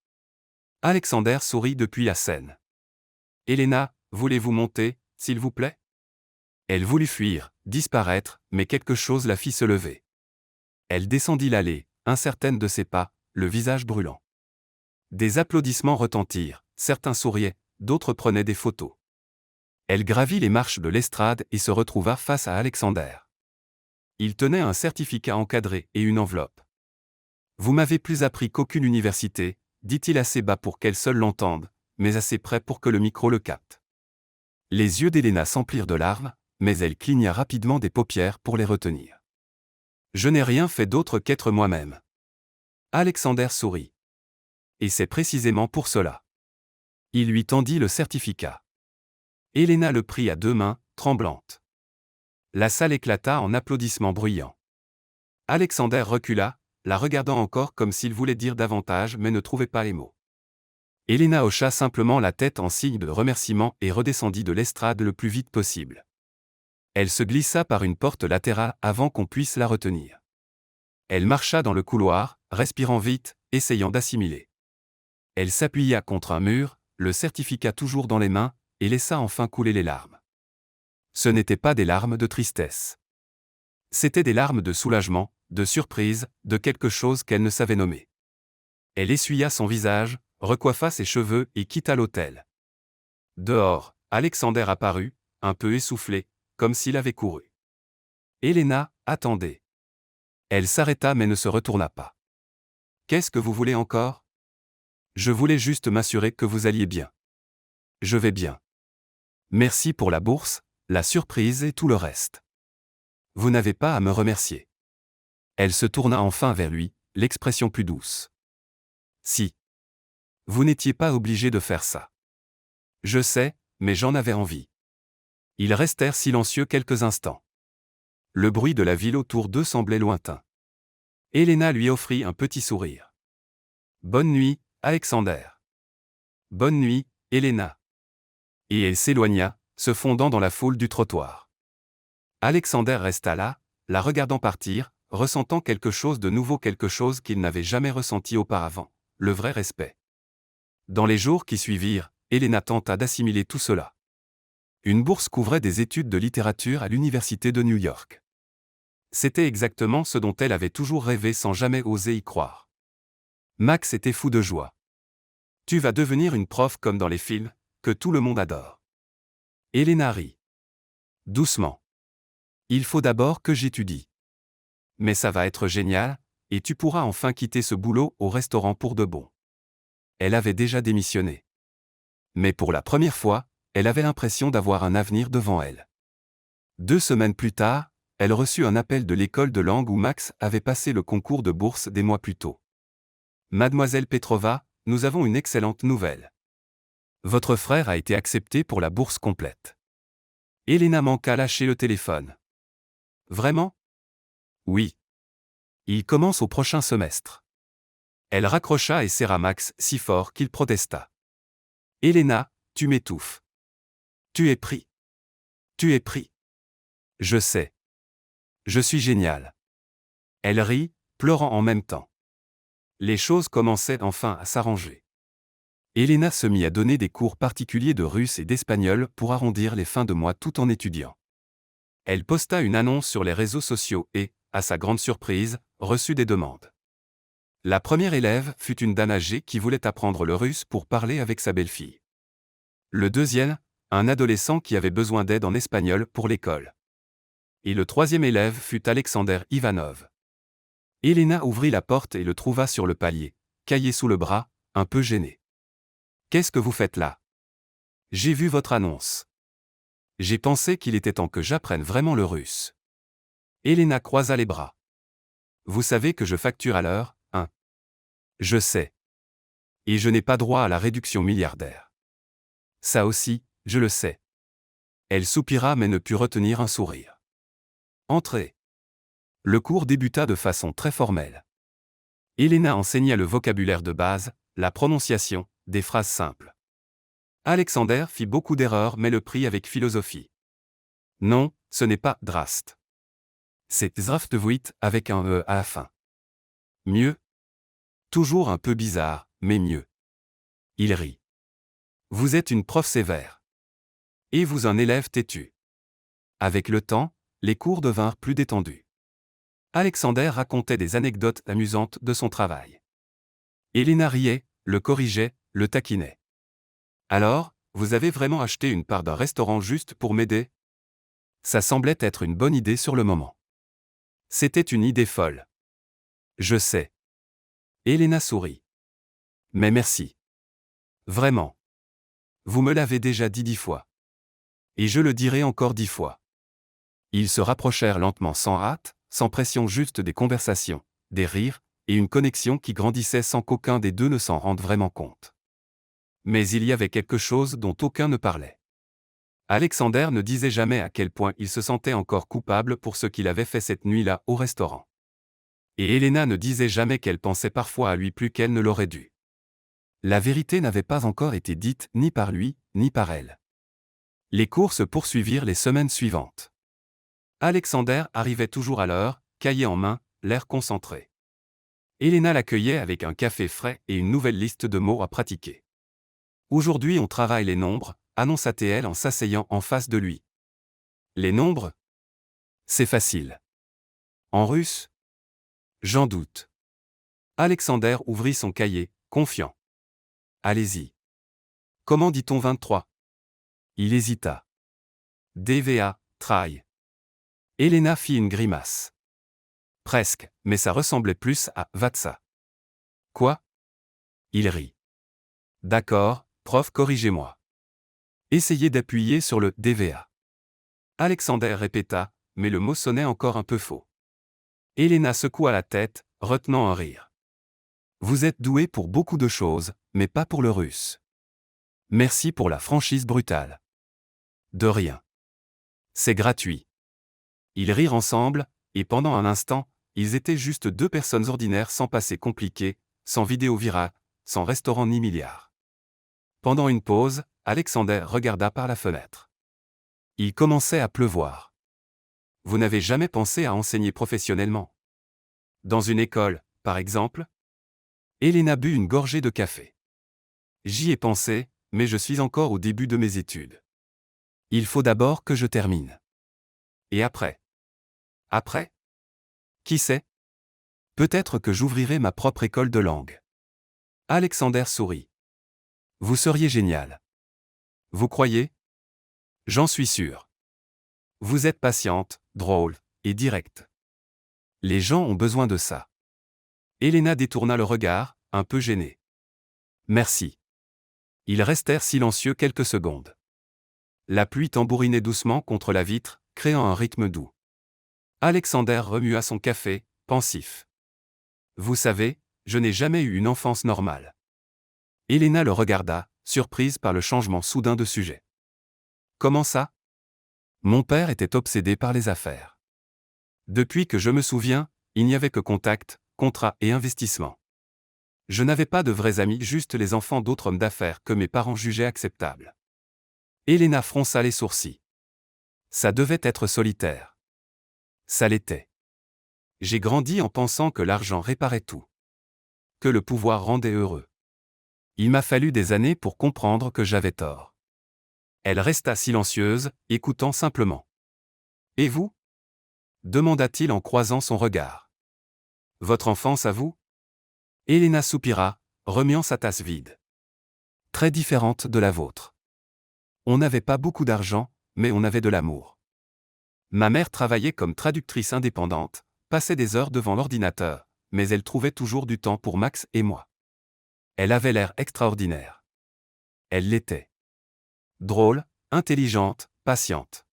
Alexander sourit depuis la scène. « Elena, voulez-vous monter, s'il vous plaît ?» Elle voulut fuir, disparaître, mais quelque chose la fit se lever. Elle descendit l'allée, incertaine de ses pas, le visage brûlant. Des applaudissements retentirent, certains souriaient, d'autres prenaient des photos. Elle gravit les marches de l'estrade et se retrouva face à Alexander. Il tenait un certificat encadré et une enveloppe. « Vous m'avez plus appris qu'aucune université », dit-il assez bas pour qu'elle seule l'entende, mais assez près pour que le micro le capte. Les yeux d'Elena s'emplirent de larmes, mais elle cligna rapidement des paupières pour les retenir. « Je n'ai rien fait d'autre qu'être moi-même. » Alexander sourit. « Et c'est précisément pour cela. » Il lui tendit le certificat. Elena le prit à deux mains, tremblante. La salle éclata en applaudissements bruyants. Alexander recula, la regardant encore comme s'il voulait dire davantage mais ne trouvait pas les mots. Elena hocha simplement la tête en signe de remerciement et redescendit de l'estrade le plus vite possible. Elle se glissa par une porte latérale avant qu'on puisse la retenir. Elle marcha dans le couloir, respirant vite, essayant d'assimiler. Elle s'appuya contre un mur, le certificat toujours dans les mains, et laissa enfin couler les larmes. Ce n'étaient pas des larmes de tristesse. C'étaient des larmes de soulagement, de surprise, de quelque chose qu'elle ne savait nommer. Elle essuya son visage, recoiffa ses cheveux et quitta l'hôtel. Dehors, Alexander apparut, un peu essoufflé, comme s'il avait couru. Elena, attendez. Elle s'arrêta mais ne se retourna pas. Qu'est-ce que vous voulez encore ? Je voulais juste m'assurer que vous alliez bien. Je vais bien. Merci pour la bourse, la surprise et tout le reste. Vous n'avez pas à me remercier. Elle se tourna enfin vers lui, l'expression plus douce. Si. Vous n'étiez pas obligé de faire ça. Je sais, mais j'en avais envie. Ils restèrent silencieux quelques instants. Le bruit de la ville autour d'eux semblait lointain. Elena lui offrit un petit sourire. Bonne nuit, Alexander. Bonne nuit, Elena. Et elle s'éloigna, se fondant dans la foule du trottoir. Alexander resta là, la regardant partir, ressentant quelque chose de nouveau, quelque chose qu'il n'avait jamais ressenti auparavant, le vrai respect. Dans les jours qui suivirent, Elena tenta d'assimiler tout cela. Une bourse couvrait des études de littérature à l'université de New York. C'était exactement ce dont elle avait toujours rêvé sans jamais oser y croire. Max était fou de joie. « Tu vas devenir une prof comme dans les films, que tout le monde adore. » Elena rit. « Doucement. Il faut d'abord que j'étudie. Mais ça va être génial, et tu pourras enfin quitter ce boulot au restaurant pour de bon. » Elle avait déjà démissionné. Mais pour la première fois, elle avait l'impression d'avoir un avenir devant elle. 2 semaines plus tard, elle reçut un appel de l'école de langue où Max avait passé le concours de bourse des mois plus tôt. « Mademoiselle Petrova, nous avons une excellente nouvelle. Votre frère a été accepté pour la bourse complète. » Elena manqua lâcher le téléphone. « Vraiment ? » ?»« Oui. Il commence au prochain semestre. » Elle raccrocha et serra Max si fort qu'il protesta. « Elena, tu m'étouffes. Tu es pris. Tu es pris. Je sais. Je suis génial. » Elle rit, pleurant en même temps. Les choses commençaient enfin à s'arranger. Elena se mit à donner des cours particuliers de russe et d'espagnol pour arrondir les fins de mois tout en étudiant. Elle posta une annonce sur les réseaux sociaux et, à sa grande surprise, reçut des demandes. La première élève fut une dame âgée qui voulait apprendre le russe pour parler avec sa belle-fille. Le deuxième, un adolescent qui avait besoin d'aide en espagnol pour l'école. Et le troisième élève fut Alexander Ivanov. Elena ouvrit la porte et le trouva sur le palier, cahier sous le bras, un peu gêné. « Qu'est-ce que vous faites là ? J'ai vu votre annonce. J'ai pensé qu'il était temps que j'apprenne vraiment le russe. » Elena croisa les bras. « Vous savez que je facture à l'heure, hein ? Je sais. Et je n'ai pas droit à la réduction milliardaire. Ça aussi, je le sais. » Elle soupira mais ne put retenir un sourire. « Entrez. » Le cours débuta de façon très formelle. Elena enseigna le vocabulaire de base, la prononciation, des phrases simples. Alexander fit beaucoup d'erreurs mais le prit avec philosophie. Non, ce n'est pas « Drast ». C'est « Zraftvuit » avec un « e » à la fin. Mieux. Toujours un peu bizarre, mais mieux. Il rit. Vous êtes une prof sévère. Et vous un élève têtu. Avec le temps, les cours devinrent plus détendus. Alexander racontait des anecdotes amusantes de son travail. Elena riait, le corrigeait, le taquinait. Alors, vous avez vraiment acheté une part d'un restaurant juste pour m'aider ? Ça semblait être une bonne idée sur le moment. C'était une idée folle. Je sais. Elena sourit. Mais merci. Vraiment. Vous me l'avez déjà dit 10 fois. Et je le dirai encore 10 fois. Ils se rapprochèrent lentement sans hâte, sans pression, juste des conversations, des rires, et une connexion qui grandissait sans qu'aucun des deux ne s'en rende vraiment compte. Mais il y avait quelque chose dont aucun ne parlait. Alexander ne disait jamais à quel point il se sentait encore coupable pour ce qu'il avait fait cette nuit-là au restaurant. Et Elena ne disait jamais qu'elle pensait parfois à lui plus qu'elle ne l'aurait dû. La vérité n'avait pas encore été dite ni par lui, ni par elle. Les cours se poursuivirent les semaines suivantes. Alexander arrivait toujours à l'heure, cahier en main, l'air concentré. Elena l'accueillait avec un café frais et une nouvelle liste de mots à pratiquer. Aujourd'hui on travaille les nombres, annonça-t-elle en s'asseyant en face de lui. Les nombres ? C'est facile. En russe ? J'en doute. Alexander ouvrit son cahier, confiant. Allez-y. Comment dit-on 23 ? Il hésita. DVA, try. Elena fit une grimace. Presque, mais ça ressemblait plus à Vatsa. Quoi ? Il rit. D'accord, prof, corrigez-moi. Essayez d'appuyer sur le DVA. Alexander répéta, mais le mot sonnait encore un peu faux. Elena secoua la tête, retenant un rire. Vous êtes doué pour beaucoup de choses, mais pas pour le russe. Merci pour la franchise brutale. De rien. C'est gratuit. Ils rirent ensemble, et pendant un instant, ils étaient juste deux personnes ordinaires sans passé compliqué, sans vidéo virale, sans restaurant ni milliard. Pendant une pause, Alexander regarda par la fenêtre. Il commençait à pleuvoir. Vous n'avez jamais pensé à enseigner professionnellement ? Dans une école, par exemple ? Elena but une gorgée de café. J'y ai pensé, mais je suis encore au début de mes études. Il faut d'abord que je termine. Et après? Après? Qui sait? Peut-être que j'ouvrirai ma propre école de langue. Alexander sourit. Vous seriez génial. Vous croyez? J'en suis sûr. Vous êtes patiente, drôle, et directe. Les gens ont besoin de ça. Elena détourna le regard, un peu gênée. Merci. Ils restèrent silencieux quelques secondes. La pluie tambourinait doucement contre la vitre, créant un rythme doux. Alexander remua son café, pensif. Vous savez, je n'ai jamais eu une enfance normale. Elena le regarda, surprise par le changement soudain de sujet. Comment ça? Mon père était obsédé par les affaires. Depuis que je me souviens, il n'y avait que contact, contrat et investissement. Je n'avais pas de vrais amis, juste les enfants d'autres hommes d'affaires que mes parents jugeaient acceptables. Elena fronça les sourcils. Ça devait être solitaire. Ça l'était. J'ai grandi en pensant que l'argent réparait tout. Que le pouvoir rendait heureux. Il m'a fallu des années pour comprendre que j'avais tort. Elle resta silencieuse, écoutant simplement. Et vous? Demanda-t-il en croisant son regard. Votre enfance à vous? Elena soupira, remuant sa tasse vide. Très différente de la vôtre. On n'avait pas beaucoup d'argent, mais on avait de l'amour. Ma mère travaillait comme traductrice indépendante, passait des heures devant l'ordinateur, mais elle trouvait toujours du temps pour Max et moi. Elle avait l'air extraordinaire. Elle l'était. Drôle, intelligente, patiente.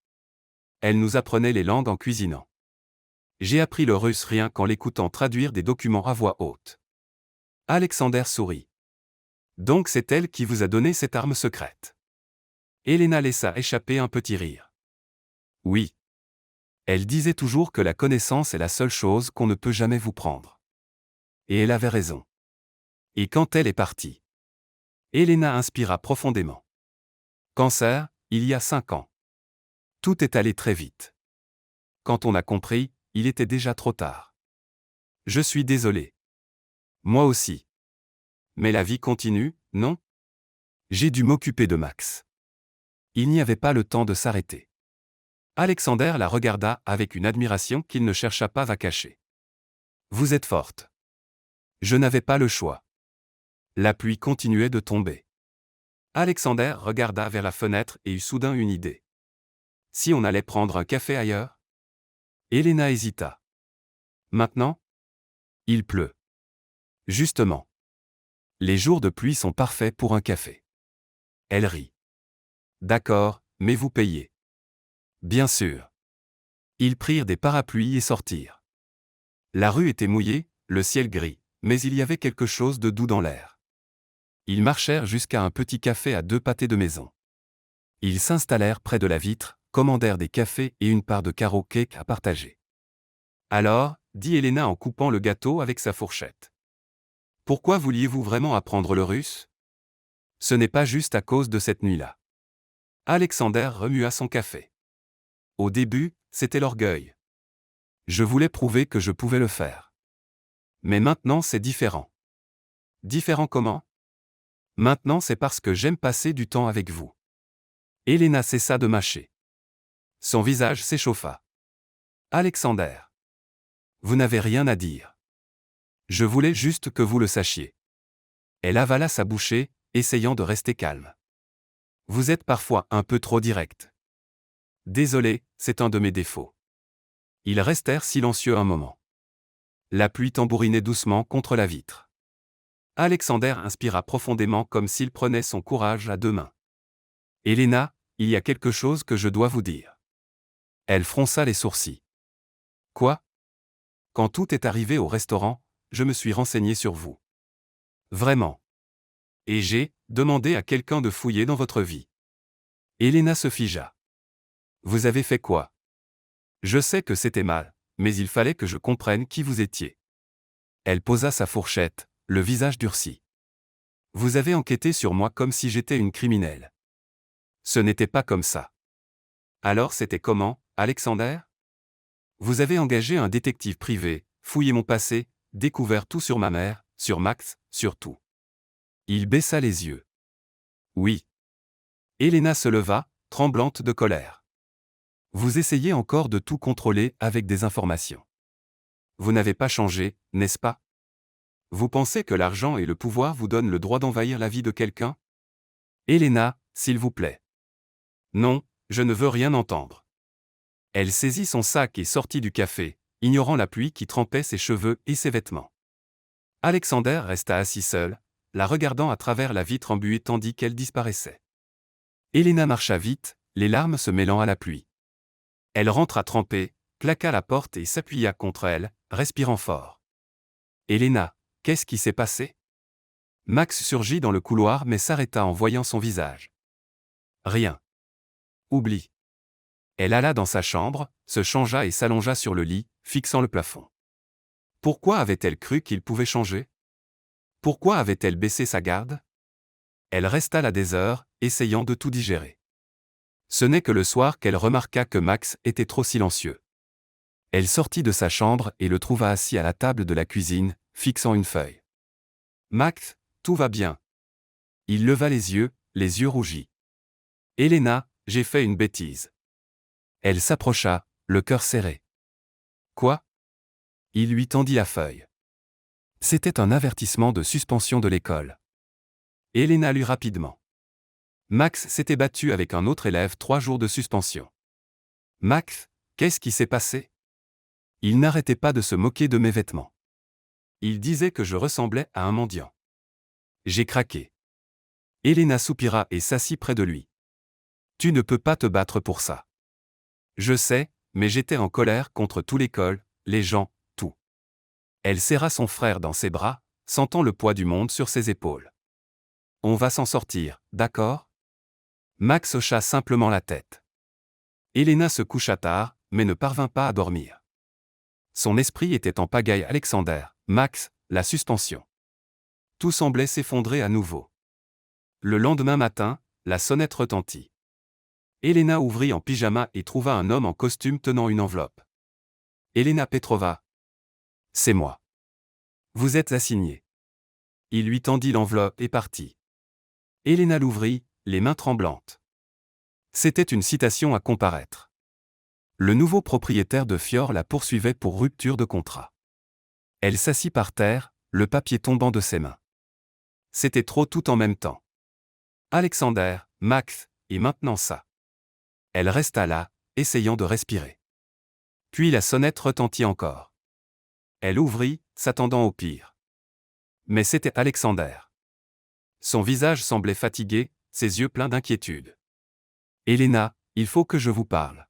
Elle nous apprenait les langues en cuisinant. J'ai appris le russe rien qu'en l'écoutant traduire des documents à voix haute. Alexander sourit. Donc c'est elle qui vous a donné cette arme secrète. Elena laissa échapper un petit rire. Oui. Elle disait toujours que la connaissance est la seule chose qu'on ne peut jamais vous prendre. Et elle avait raison. Et quand elle est partie? Elena inspira profondément. Cancer, il y a 5 ans. Tout est allé très vite. Quand on a compris, il était déjà trop tard. Je suis désolé. Moi aussi. Mais la vie continue, non? J'ai dû m'occuper de Max. Il n'y avait pas le temps de s'arrêter. Alexander la regarda avec une admiration qu'il ne chercha pas à cacher. Vous êtes forte. Je n'avais pas le choix. La pluie continuait de tomber. Alexander regarda vers la fenêtre et eut soudain une idée. Si on allait prendre un café ailleurs? Elena hésita. Maintenant? Il pleut. Justement. Les jours de pluie sont parfaits pour un café. Elle rit. D'accord, mais vous payez. Bien sûr. Ils prirent des parapluies et sortirent. La rue était mouillée, le ciel gris, mais il y avait quelque chose de doux dans l'air. Ils marchèrent jusqu'à un petit café à 2 pâtés de maison. Ils s'installèrent près de la vitre, commandèrent des cafés et une part de carrot cake à partager. Alors, dit Elena en coupant le gâteau avec sa fourchette. Pourquoi vouliez-vous vraiment apprendre le russe? Ce n'est pas juste à cause de cette nuit-là. Alexander remua son café. Au début, c'était l'orgueil. Je voulais prouver que je pouvais le faire. Mais maintenant c'est différent. Différent comment? Maintenant c'est parce que j'aime passer du temps avec vous. Elena cessa de mâcher. Son visage s'échauffa. Alexander. Vous n'avez rien à dire. Je voulais juste que vous le sachiez. Elle avala sa bouchée, essayant de rester calme. Vous êtes parfois un peu trop direct. Désolé, c'est un de mes défauts. Ils restèrent silencieux un moment. La pluie tambourinait doucement contre la vitre. Alexander inspira profondément comme s'il prenait son courage à 2 mains. Elena, il y a quelque chose que je dois vous dire. Elle fronça les sourcils. Quoi? Quand tout est arrivé au restaurant, je me suis renseigné sur vous. Vraiment. Et j'ai demandé à quelqu'un de fouiller dans votre vie. Elena se figea. Vous avez fait quoi? Je sais que c'était mal, mais il fallait que je comprenne qui vous étiez. Elle posa sa fourchette, le visage durci. Vous avez enquêté sur moi comme si j'étais une criminelle. Ce n'était pas comme ça. Alors c'était comment, Alexander? Vous avez engagé un détective privé, fouillé mon passé, découvert tout sur ma mère, sur Max, sur tout. Il baissa les yeux. Oui. Elena se leva, tremblante de colère. Vous essayez encore de tout contrôler avec des informations. Vous n'avez pas changé, n'est-ce pas? Vous pensez que l'argent et le pouvoir vous donnent le droit d'envahir la vie de quelqu'un? Elena, s'il vous plaît. Non, je ne veux rien entendre. Elle saisit son sac et sortit du café, ignorant la pluie qui trempait ses cheveux et ses vêtements. Alexander resta assis seul, la regardant à travers la vitre embuée tandis qu'elle disparaissait. Elena marcha vite, les larmes se mêlant à la pluie. Elle rentra trempée, claqua la porte et s'appuya contre elle, respirant fort. Elena, qu'est-ce qui s'est passé? Max surgit dans le couloir mais s'arrêta en voyant son visage. Rien. Oublie. Elle alla dans sa chambre, se changea et s'allongea sur le lit, fixant le plafond. Pourquoi avait-elle cru qu'il pouvait changer? Pourquoi avait-elle baissé sa garde? Elle resta là des heures, essayant de tout digérer. Ce n'est que le soir qu'elle remarqua que Max était trop silencieux. Elle sortit de sa chambre et le trouva assis à la table de la cuisine, fixant une feuille. Max, tout va bien. Il leva les yeux rougis. Elena, j'ai fait une bêtise. Elle s'approcha, le cœur serré. Quoi? Il lui tendit la feuille. C'était un avertissement de suspension de l'école. Elena lut rapidement. Max s'était battu avec un autre élève 3 jours de suspension. Max, qu'est-ce qui s'est passé? Il n'arrêtait pas de se moquer de mes vêtements. Il disait que je ressemblais à un mendiant. J'ai craqué. Elena soupira et s'assit près de lui. Tu ne peux pas te battre pour ça. Je sais, mais j'étais en colère contre tout l'école, les gens, tout. Elle serra son frère dans ses bras, sentant le poids du monde sur ses épaules. On va s'en sortir, d'accord? Max hocha simplement la tête. Elena se coucha tard, mais ne parvint pas à dormir. Son esprit était en pagaille. Alexander, Max, la suspension. Tout semblait s'effondrer à nouveau. Le lendemain matin, la sonnette retentit. Elena ouvrit en pyjama et trouva un homme en costume tenant une enveloppe. Elena Petrova. C'est moi. Vous êtes assignée. Il lui tendit l'enveloppe et partit. Elena l'ouvrit, les mains tremblantes. C'était une citation à comparaître. Le nouveau propriétaire de Fior la poursuivait pour rupture de contrat. Elle s'assit par terre, le papier tombant de ses mains. C'était trop tout en même temps. Alexander, Max, et maintenant ça. Elle resta là, essayant de respirer. Puis la sonnette retentit encore. Elle ouvrit, s'attendant au pire. Mais c'était Alexander. Son visage semblait fatigué, ses yeux pleins d'inquiétude. Elena, il faut que je vous parle.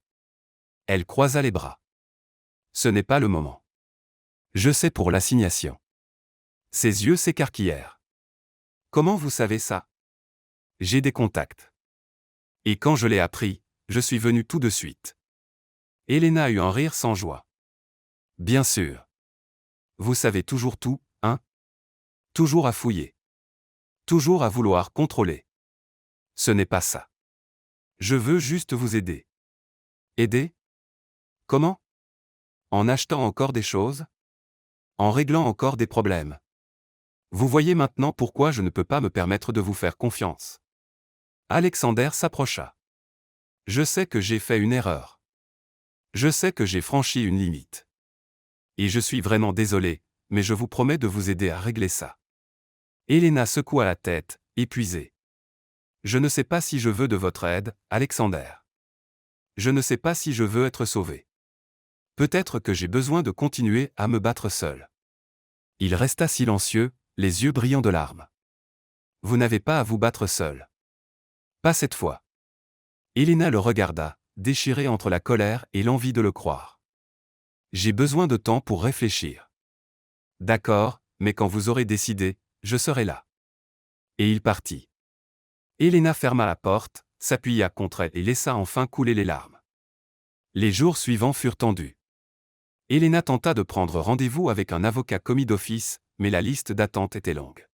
Elle croisa les bras. Ce n'est pas le moment. Je sais pour l'assignation. Ses yeux s'écarquillèrent. Comment vous savez ça? J'ai des contacts. Et quand je l'ai appris, je suis venu tout de suite. Elena eut un rire sans joie. Bien sûr. Vous savez toujours tout, hein? Toujours à fouiller. Toujours à vouloir contrôler. Ce n'est pas ça. Je veux juste vous aider. Aider? Comment? En achetant encore des choses? En réglant encore des problèmes? Vous voyez maintenant pourquoi je ne peux pas me permettre de vous faire confiance. Alexander s'approcha. Je sais que j'ai fait une erreur. Je sais que j'ai franchi une limite. Et je suis vraiment désolé, mais je vous promets de vous aider à régler ça. Elena secoua la tête, épuisée. Je ne sais pas si je veux de votre aide, Alexander. Je ne sais pas si je veux être sauvé. Peut-être que j'ai besoin de continuer à me battre seul. Il resta silencieux, les yeux brillants de larmes. Vous n'avez pas à vous battre seul. Pas cette fois. Elena le regarda, déchirée entre la colère et l'envie de le croire. J'ai besoin de temps pour réfléchir. D'accord, mais quand vous aurez décidé, je serai là. Et il partit. Elena ferma la porte, s'appuya contre elle et laissa enfin couler les larmes. Les jours suivants furent tendus. Elena tenta de prendre rendez-vous avec un avocat commis d'office, mais la liste d'attente était longue.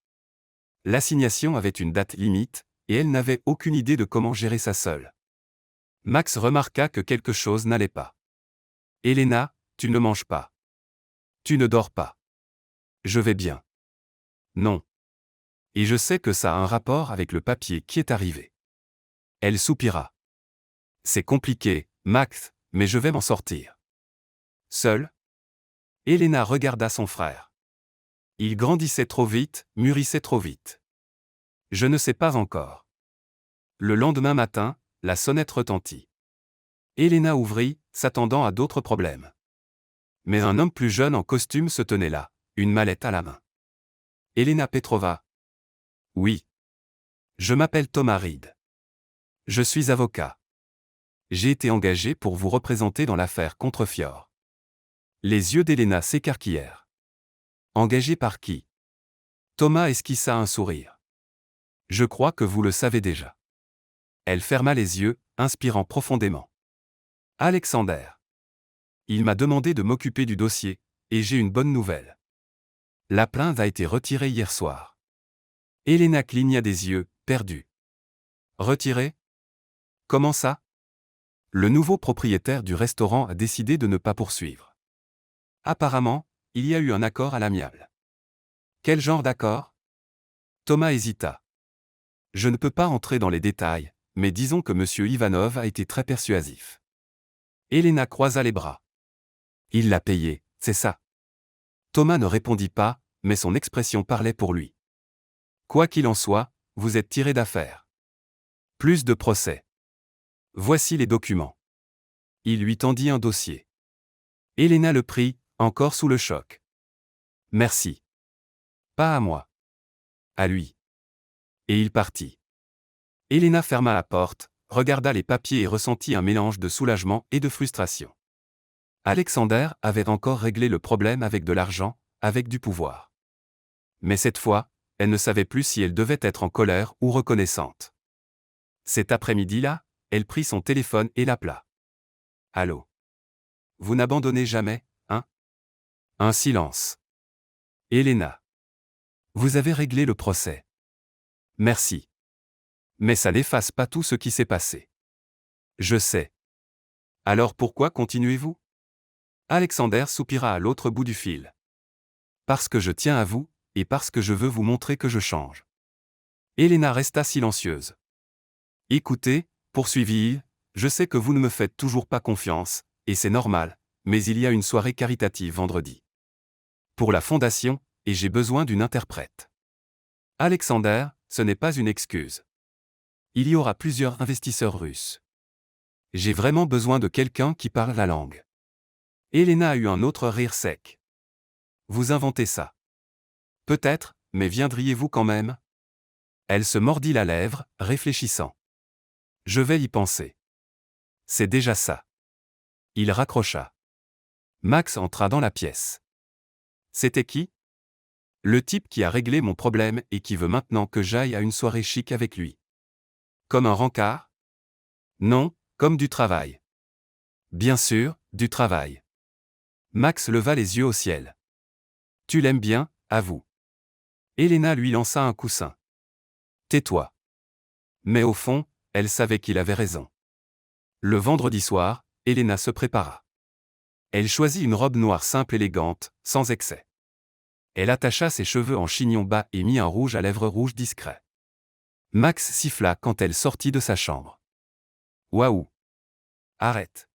L'assignation avait une date limite, et elle n'avait aucune idée de comment gérer ça seule. Max remarqua que quelque chose n'allait pas. Elena, tu ne manges pas. Tu ne dors pas. Je vais bien. Non. Et je sais que ça a un rapport avec le papier qui est arrivé. Elle soupira. C'est compliqué, Max, mais je vais m'en sortir. Seule? Elena regarda son frère. Il grandissait trop vite, mûrissait trop vite. Je ne sais pas encore. Le lendemain matin, la sonnette retentit. Elena ouvrit, s'attendant à d'autres problèmes. Mais un homme plus jeune en costume se tenait là, une mallette à la main. Elena Petrova. Oui. Je m'appelle Thomas Reed. Je suis avocat. J'ai été engagé pour vous représenter dans l'affaire Contrefior. Les yeux d'Elena s'écarquillèrent. Engagé par qui? Thomas esquissa un sourire. Je crois que vous le savez déjà. Elle ferma les yeux, inspirant profondément. Alexander. Il m'a demandé de m'occuper du dossier, et j'ai une bonne nouvelle. La plainte a été retirée hier soir. Elena cligna des yeux, perdue. Retirée? Comment ça? Le nouveau propriétaire du restaurant a décidé de ne pas poursuivre. Apparemment, il y a eu un accord à l'amiable. Quel genre d'accord? Thomas hésita. Je ne peux pas entrer dans les détails, mais disons que M. Ivanov a été très persuasif. Elena croisa les bras. Il l'a payé, c'est ça. Thomas ne répondit pas, mais son expression parlait pour lui. Quoi qu'il en soit, vous êtes tiré d'affaire. Plus de procès. Voici les documents. Il lui tendit un dossier. Elena le prit, encore sous le choc. Merci. Pas à moi. À lui. Et il partit. Elena ferma la porte, regarda les papiers et ressentit un mélange de soulagement et de frustration. Alexander avait encore réglé le problème avec de l'argent, avec du pouvoir. Mais cette fois, elle ne savait plus si elle devait être en colère ou reconnaissante. Cet après-midi-là, elle prit son téléphone et l'appela. Allô? Vous n'abandonnez jamais, hein? Un silence. Elena. Vous avez réglé le procès. Merci. Mais ça n'efface pas tout ce qui s'est passé. Je sais. Alors pourquoi continuez-vous? Alexander soupira à l'autre bout du fil. Parce que je tiens à vous, et parce que je veux vous montrer que je change. Elena resta silencieuse. Écoutez, poursuivit-il, je sais que vous ne me faites toujours pas confiance, et c'est normal, mais il y a une soirée caritative vendredi. Pour la fondation, et j'ai besoin d'une interprète. Alexander, ce n'est pas une excuse. Il y aura plusieurs investisseurs russes. J'ai vraiment besoin de quelqu'un qui parle la langue. Elena a eu un autre rire sec. Vous inventez ça. Peut-être, mais viendriez-vous quand même? Elle se mordit la lèvre, réfléchissant. Je vais y penser. C'est déjà ça. Il raccrocha. Max entra dans la pièce. C'était qui? Le type qui a réglé mon problème et qui veut maintenant que j'aille à une soirée chic avec lui. Comme un rencard? Non, comme du travail. Bien sûr, du travail. Max leva les yeux au ciel. Tu l'aimes bien, avoue. Elena lui lança un coussin. Tais-toi. Mais au fond, elle savait qu'il avait raison. Le vendredi soir, Elena se prépara. Elle choisit une robe noire simple élégante, sans excès. Elle attacha ses cheveux en chignon bas et mit un rouge à lèvres rouge discret. Max siffla quand elle sortit de sa chambre. Waouh! Arrête.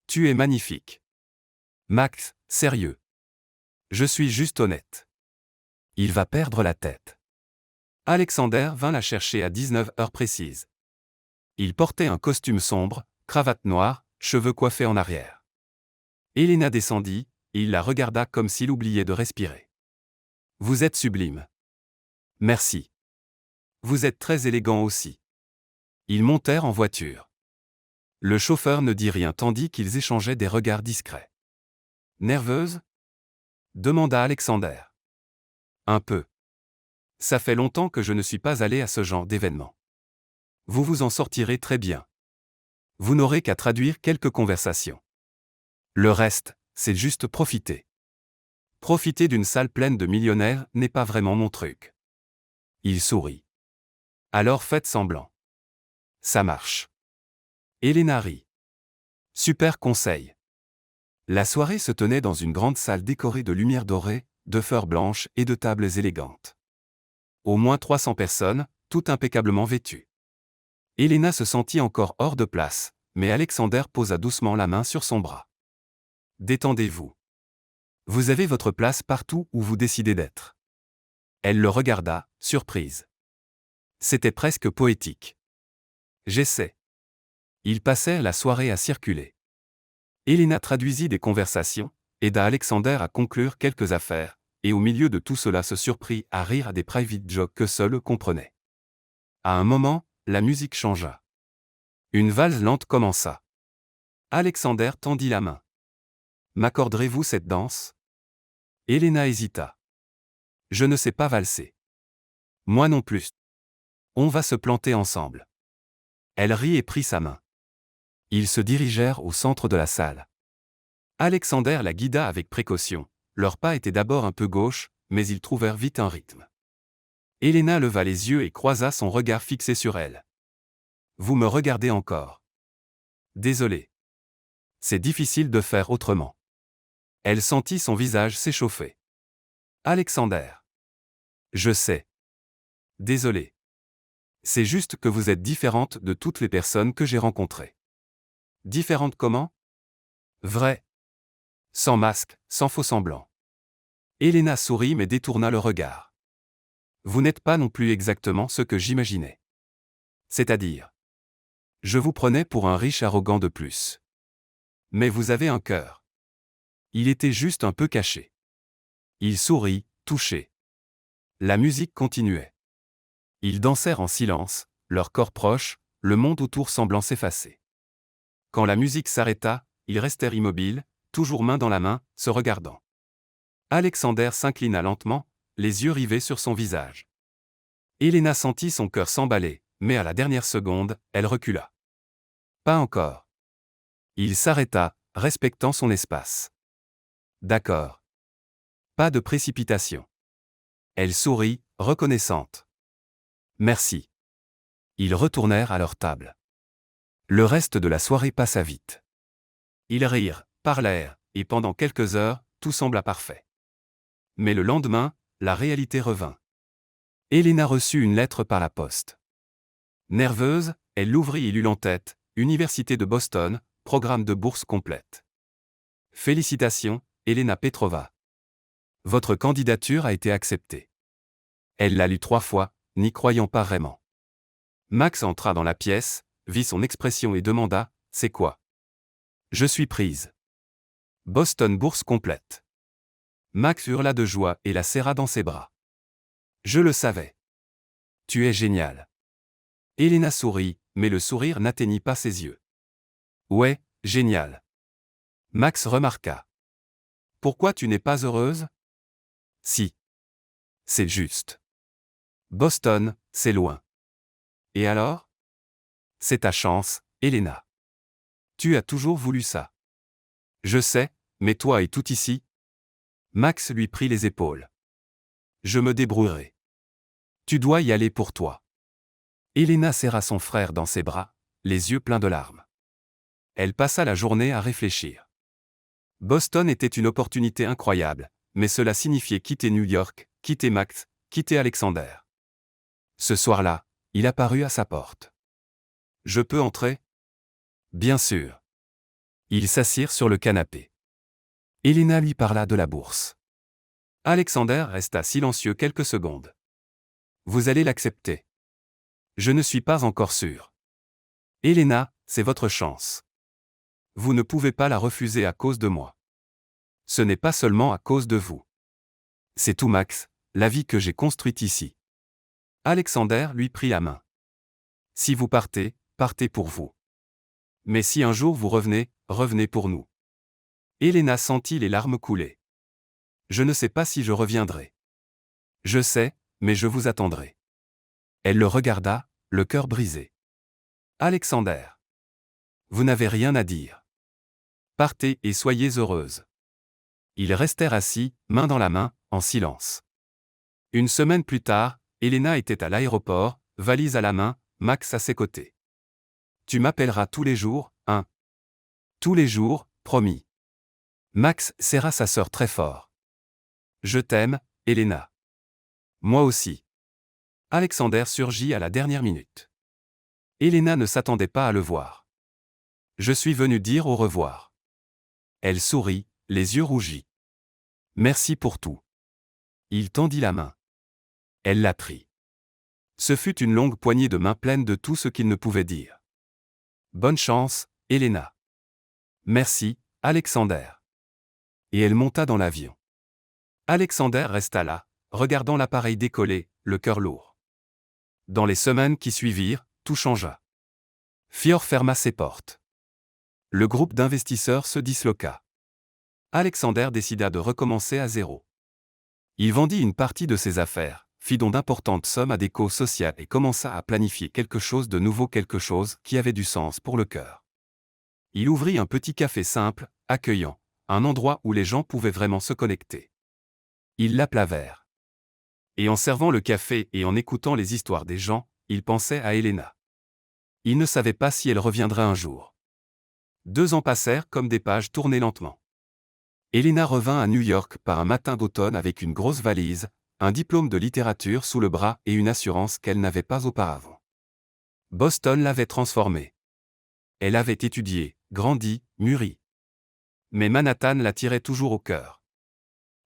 Tu es magnifique. Max, sérieux. Je suis juste honnête. Il va perdre la tête. Alexander vint la chercher à 19 heures précises. Il portait un costume sombre, cravate noire, cheveux coiffés en arrière. Elena descendit, et il la regarda comme s'il oubliait de respirer. Vous êtes sublime. Merci. Vous êtes très élégant aussi. Ils montèrent en voiture. Le chauffeur ne dit rien tandis qu'ils échangeaient des regards discrets. Nerveuse? Demanda Alexander. Un peu. Ça fait longtemps que je ne suis pas allé à ce genre d'événement. Vous vous en sortirez très bien. Vous n'aurez qu'à traduire quelques conversations. Le reste, c'est juste profiter. Profiter d'une salle pleine de millionnaires n'est pas vraiment mon truc. Il sourit. Alors faites semblant. Ça marche. Elena rit. Super conseil. La soirée se tenait dans une grande salle décorée de lumière dorée, de fleurs blanches et de tables élégantes. Au moins 300 personnes, toutes impeccablement vêtues. Elena se sentit encore hors de place, mais Alexander posa doucement la main sur son bras. Détendez-vous. Vous avez votre place partout où vous décidez d'être. Elle le regarda, surprise. C'était presque poétique. J'essaie. Ils passèrent la soirée à circuler. Elena traduisit des conversations, aida Alexander à conclure quelques affaires, et au milieu de tout cela se surprit à rire à des private jokes que seul eux comprenaient. À un moment, la musique changea. Une valse lente commença. Alexander tendit la main. M'accorderez-vous cette danse? Elena hésita. Je ne sais pas valser. Moi non plus. On va se planter ensemble. Elle rit et prit sa main. Ils se dirigèrent au centre de la salle. Alexander la guida avec précaution. Leurs pas étaient d'abord un peu gauches, mais ils trouvèrent vite un rythme. Elena leva les yeux et croisa son regard fixé sur elle. Vous me regardez encore. Désolé. C'est difficile de faire autrement. Elle sentit son visage s'échauffer. Alexander. Je sais. Désolé. C'est juste que vous êtes différente de toutes les personnes que j'ai rencontrées. Différente comment? Vrai. Sans masque, sans faux semblant. Elena sourit mais détourna le regard. Vous n'êtes pas non plus exactement ce que j'imaginais. C'est-à-dire. Je vous prenais pour un riche arrogant de plus. Mais vous avez un cœur. Il était juste un peu caché. Il sourit, touché. La musique continuait. Ils dansèrent en silence, leurs corps proches, le monde autour semblant s'effacer. Quand la musique s'arrêta, ils restèrent immobiles, toujours main dans la main, se regardant. Alexander s'inclina lentement, les yeux rivés sur son visage. Elena sentit son cœur s'emballer, mais à la dernière seconde, elle recula. Pas encore. Il s'arrêta, respectant son espace. D'accord. Pas de précipitation. Elle sourit, reconnaissante. Merci. Ils retournèrent à leur table. Le reste de la soirée passa vite. Ils rirent, parlèrent, et pendant quelques heures, tout sembla parfait. Mais le lendemain, la réalité revint. Elena reçut une lettre par la poste. Nerveuse, elle l'ouvrit et lut en-tête, Université de Boston, programme de bourse complète. Félicitations, Elena Petrova. Votre candidature a été acceptée. Elle l'a lu 3 fois, n'y croyant pas vraiment. Max entra dans la pièce, vit son expression et demanda, c'est quoi? Je suis prise. Boston bourse complète. Max hurla de joie et la serra dans ses bras. Je le savais. Tu es génial. Elena sourit, mais le sourire n'atteignit pas ses yeux. Ouais, génial. Max remarqua. Pourquoi tu n'es pas heureuse? Si. C'est juste. Boston, c'est loin. Et alors? C'est ta chance, Elena. Tu as toujours voulu ça. Je sais, mais toi et tout ici? Max lui prit les épaules. Je me débrouillerai. Tu dois y aller pour toi. Elena serra son frère dans ses bras, les yeux pleins de larmes. Elle passa la journée à réfléchir. Boston était une opportunité incroyable, mais cela signifiait quitter New York, quitter Max, quitter Alexander. Ce soir-là, il apparut à sa porte. Je peux entrer? Bien sûr. Ils s'assirent sur le canapé. Elena lui parla de la bourse. Alexander resta silencieux quelques secondes. Vous allez l'accepter. Je ne suis pas encore sûr. Elena, c'est votre chance. Vous ne pouvez pas la refuser à cause de moi. Ce n'est pas seulement à cause de vous. C'est tout Max, la vie que j'ai construite ici. Alexander lui prit la main. Si vous partez, partez pour vous. Mais si un jour vous revenez, revenez pour nous. Elena sentit les larmes couler. Je ne sais pas si je reviendrai. Je sais, mais je vous attendrai. Elle le regarda, le cœur brisé. Alexander. Vous n'avez rien à dire. Partez et soyez heureuse. Ils restèrent assis, main dans la main, en silence. Une semaine plus tard, Elena était à l'aéroport, valise à la main, Max à ses côtés. Tu m'appelleras tous les jours, hein? Tous les jours, promis. Max serra sa sœur très fort. Je t'aime, Elena. Moi aussi. Alexander surgit à la dernière minute. Elena ne s'attendait pas à le voir. Je suis venu dire au revoir. Elle sourit, les yeux rougis. Merci pour tout. Il tendit la main. Elle la prit. Ce fut une longue poignée de main pleine de tout ce qu'il ne pouvait dire. Bonne chance, Elena. Merci, Alexander. Et elle monta dans l'avion. Alexander resta là, regardant l'appareil décoller, le cœur lourd. Dans les semaines qui suivirent, tout changea. Fior ferma ses portes. Le groupe d'investisseurs se disloqua. Alexander décida de recommencer à zéro. Il vendit une partie de ses affaires, fit don d'importantes sommes à des causes sociales et commença à planifier quelque chose de nouveau, quelque chose qui avait du sens pour le cœur. Il ouvrit un petit café simple, accueillant, un endroit où les gens pouvaient vraiment se connecter. Il l'appela Vert. Et en servant le café et en écoutant les histoires des gens, il pensait à Elena. Il ne savait pas si elle reviendrait un jour. 2 ans passèrent comme des pages tournées lentement. Elena revint à New York par un matin d'automne avec une grosse valise, un diplôme de littérature sous le bras et une assurance qu'elle n'avait pas auparavant. Boston l'avait transformée. Elle avait étudié, grandi, mûri. Mais Manhattan l'attirait toujours au cœur.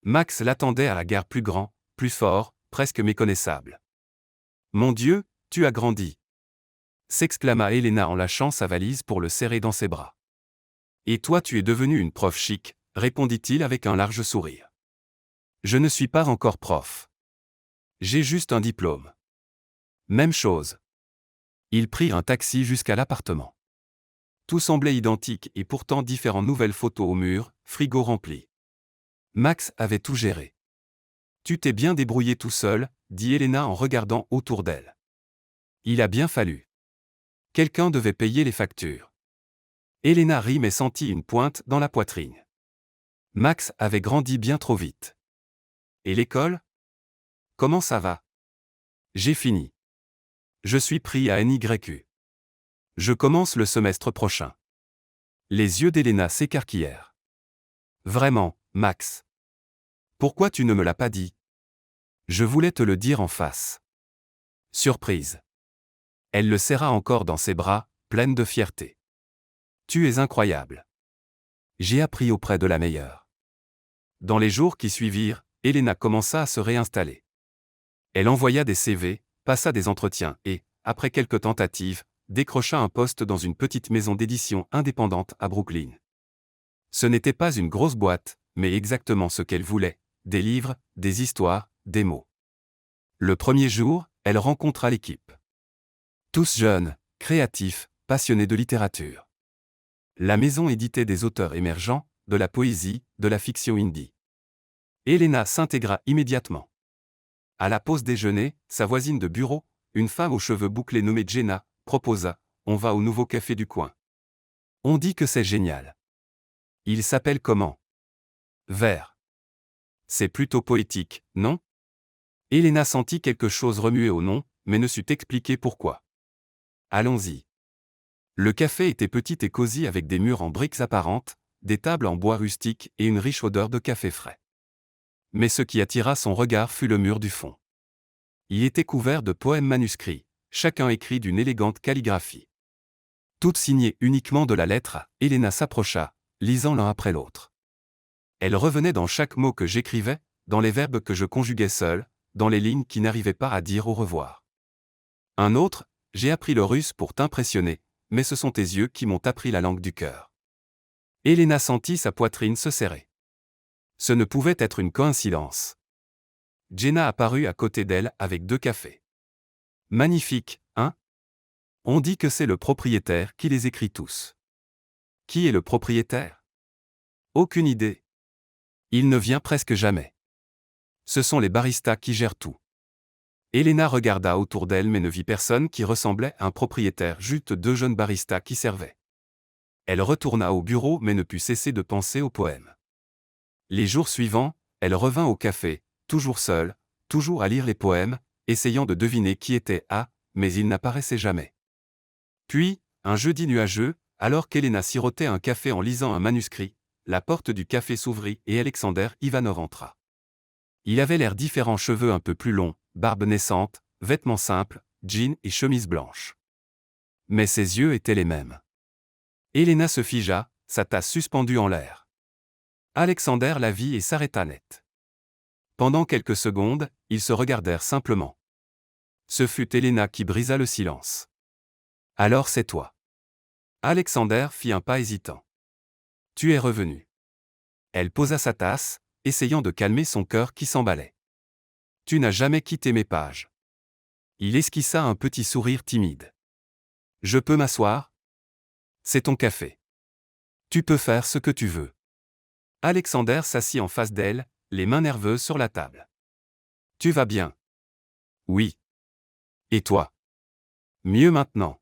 Max l'attendait à la gare plus grand, plus fort, presque méconnaissable. « Mon Dieu, tu as grandi !» s'exclama Elena en lâchant sa valise pour le serrer dans ses bras. « Et toi tu es devenue une prof chic », répondit-il avec un large sourire. « Je ne suis pas encore prof. J'ai juste un diplôme. » Même chose. Ils prirent un taxi jusqu'à l'appartement. Tout semblait identique et pourtant différent. Nouvelles photos au mur, frigo rempli. Max avait tout géré. « Tu t'es bien débrouillé tout seul », dit Elena en regardant autour d'elle. « Il a bien fallu. Quelqu'un devait payer les factures. » Elena rit mais sentit une pointe dans la poitrine. Max avait grandi bien trop vite. Et l'école ? Comment ça va ? J'ai fini. Je suis pris à NYU. Je commence le semestre prochain. Les yeux d'Elena s'écarquillèrent. Vraiment, Max. Pourquoi tu ne me l'as pas dit ? Je voulais te le dire en face. Surprise. Elle le serra encore dans ses bras, pleine de fierté. Tu es incroyable. J'ai appris auprès de la meilleure. Dans les jours qui suivirent, Elena commença à se réinstaller. Elle envoya des CV, passa des entretiens et, après quelques tentatives, décrocha un poste dans une petite maison d'édition indépendante à Brooklyn. Ce n'était pas une grosse boîte, mais exactement ce qu'elle voulait, des livres, des histoires, des mots. Le premier jour, elle rencontra l'équipe. Tous jeunes, créatifs, passionnés de littérature. La maison éditait des auteurs émergents, de la poésie, de la fiction indie. Elena s'intégra immédiatement. À la pause déjeuner, sa voisine de bureau, une femme aux cheveux bouclés nommée Jenna, proposa « On va au nouveau café du coin. On dit que c'est génial. Il s'appelle comment ? Vert. C'est plutôt poétique, non ? Elena sentit quelque chose remuer au nom, mais ne sut expliquer pourquoi. Allons-y. Le café était petit et cosy avec des murs en briques apparentes, des tables en bois rustique et une riche odeur de café frais. Mais ce qui attira son regard fut le mur du fond. Il était couvert de poèmes manuscrits, chacun écrit d'une élégante calligraphie. Toutes signées uniquement de la lettre A. Elena s'approcha, lisant l'un après l'autre. Elle revenait dans chaque mot que j'écrivais, dans les verbes que je conjuguais seul, dans les lignes qui n'arrivaient pas à dire au revoir. Un autre, j'ai appris le russe pour t'impressionner, mais ce sont tes yeux qui m'ont appris la langue du cœur. Elena sentit sa poitrine se serrer. Ce ne pouvait être une coïncidence. Jenna apparut à côté d'elle avec 2 cafés. Magnifique, hein ? On dit que c'est le propriétaire qui les écrit tous. Qui est le propriétaire ? Aucune idée. Il ne vient presque jamais. Ce sont les baristas qui gèrent tout. Elena regarda autour d'elle mais ne vit personne qui ressemblait à un propriétaire, juste 2 jeunes baristas qui servaient. Elle retourna au bureau mais ne put cesser de penser au poème. Les jours suivants, elle revint au café, toujours seule, toujours à lire les poèmes, essayant de deviner qui était A, mais il n'apparaissait jamais. Puis, un jeudi nuageux, alors qu'Elena sirotait un café en lisant un manuscrit, la porte du café s'ouvrit et Alexander Ivanov entra. Il avait l'air différent, cheveux un peu plus longs, barbe naissante, vêtements simples, jeans et chemise blanche. Mais ses yeux étaient les mêmes. Elena se figea, sa tasse suspendue en l'air. Alexander la vit et s'arrêta net. Pendant quelques secondes, ils se regardèrent simplement. Ce fut Elena qui brisa le silence. « Alors c'est toi. » Alexander fit un pas hésitant. « Tu es revenu. » Elle posa sa tasse, essayant de calmer son cœur qui s'emballait. « Tu n'as jamais quitté mes pages. » Il esquissa un petit sourire timide. « Je peux m'asseoir ? C'est ton café. Tu peux faire ce que tu veux. » Alexander s'assit en face d'elle, les mains nerveuses sur la table. « Tu vas bien ? » ?»« Oui. »« Et toi ? » ?»« Mieux maintenant. »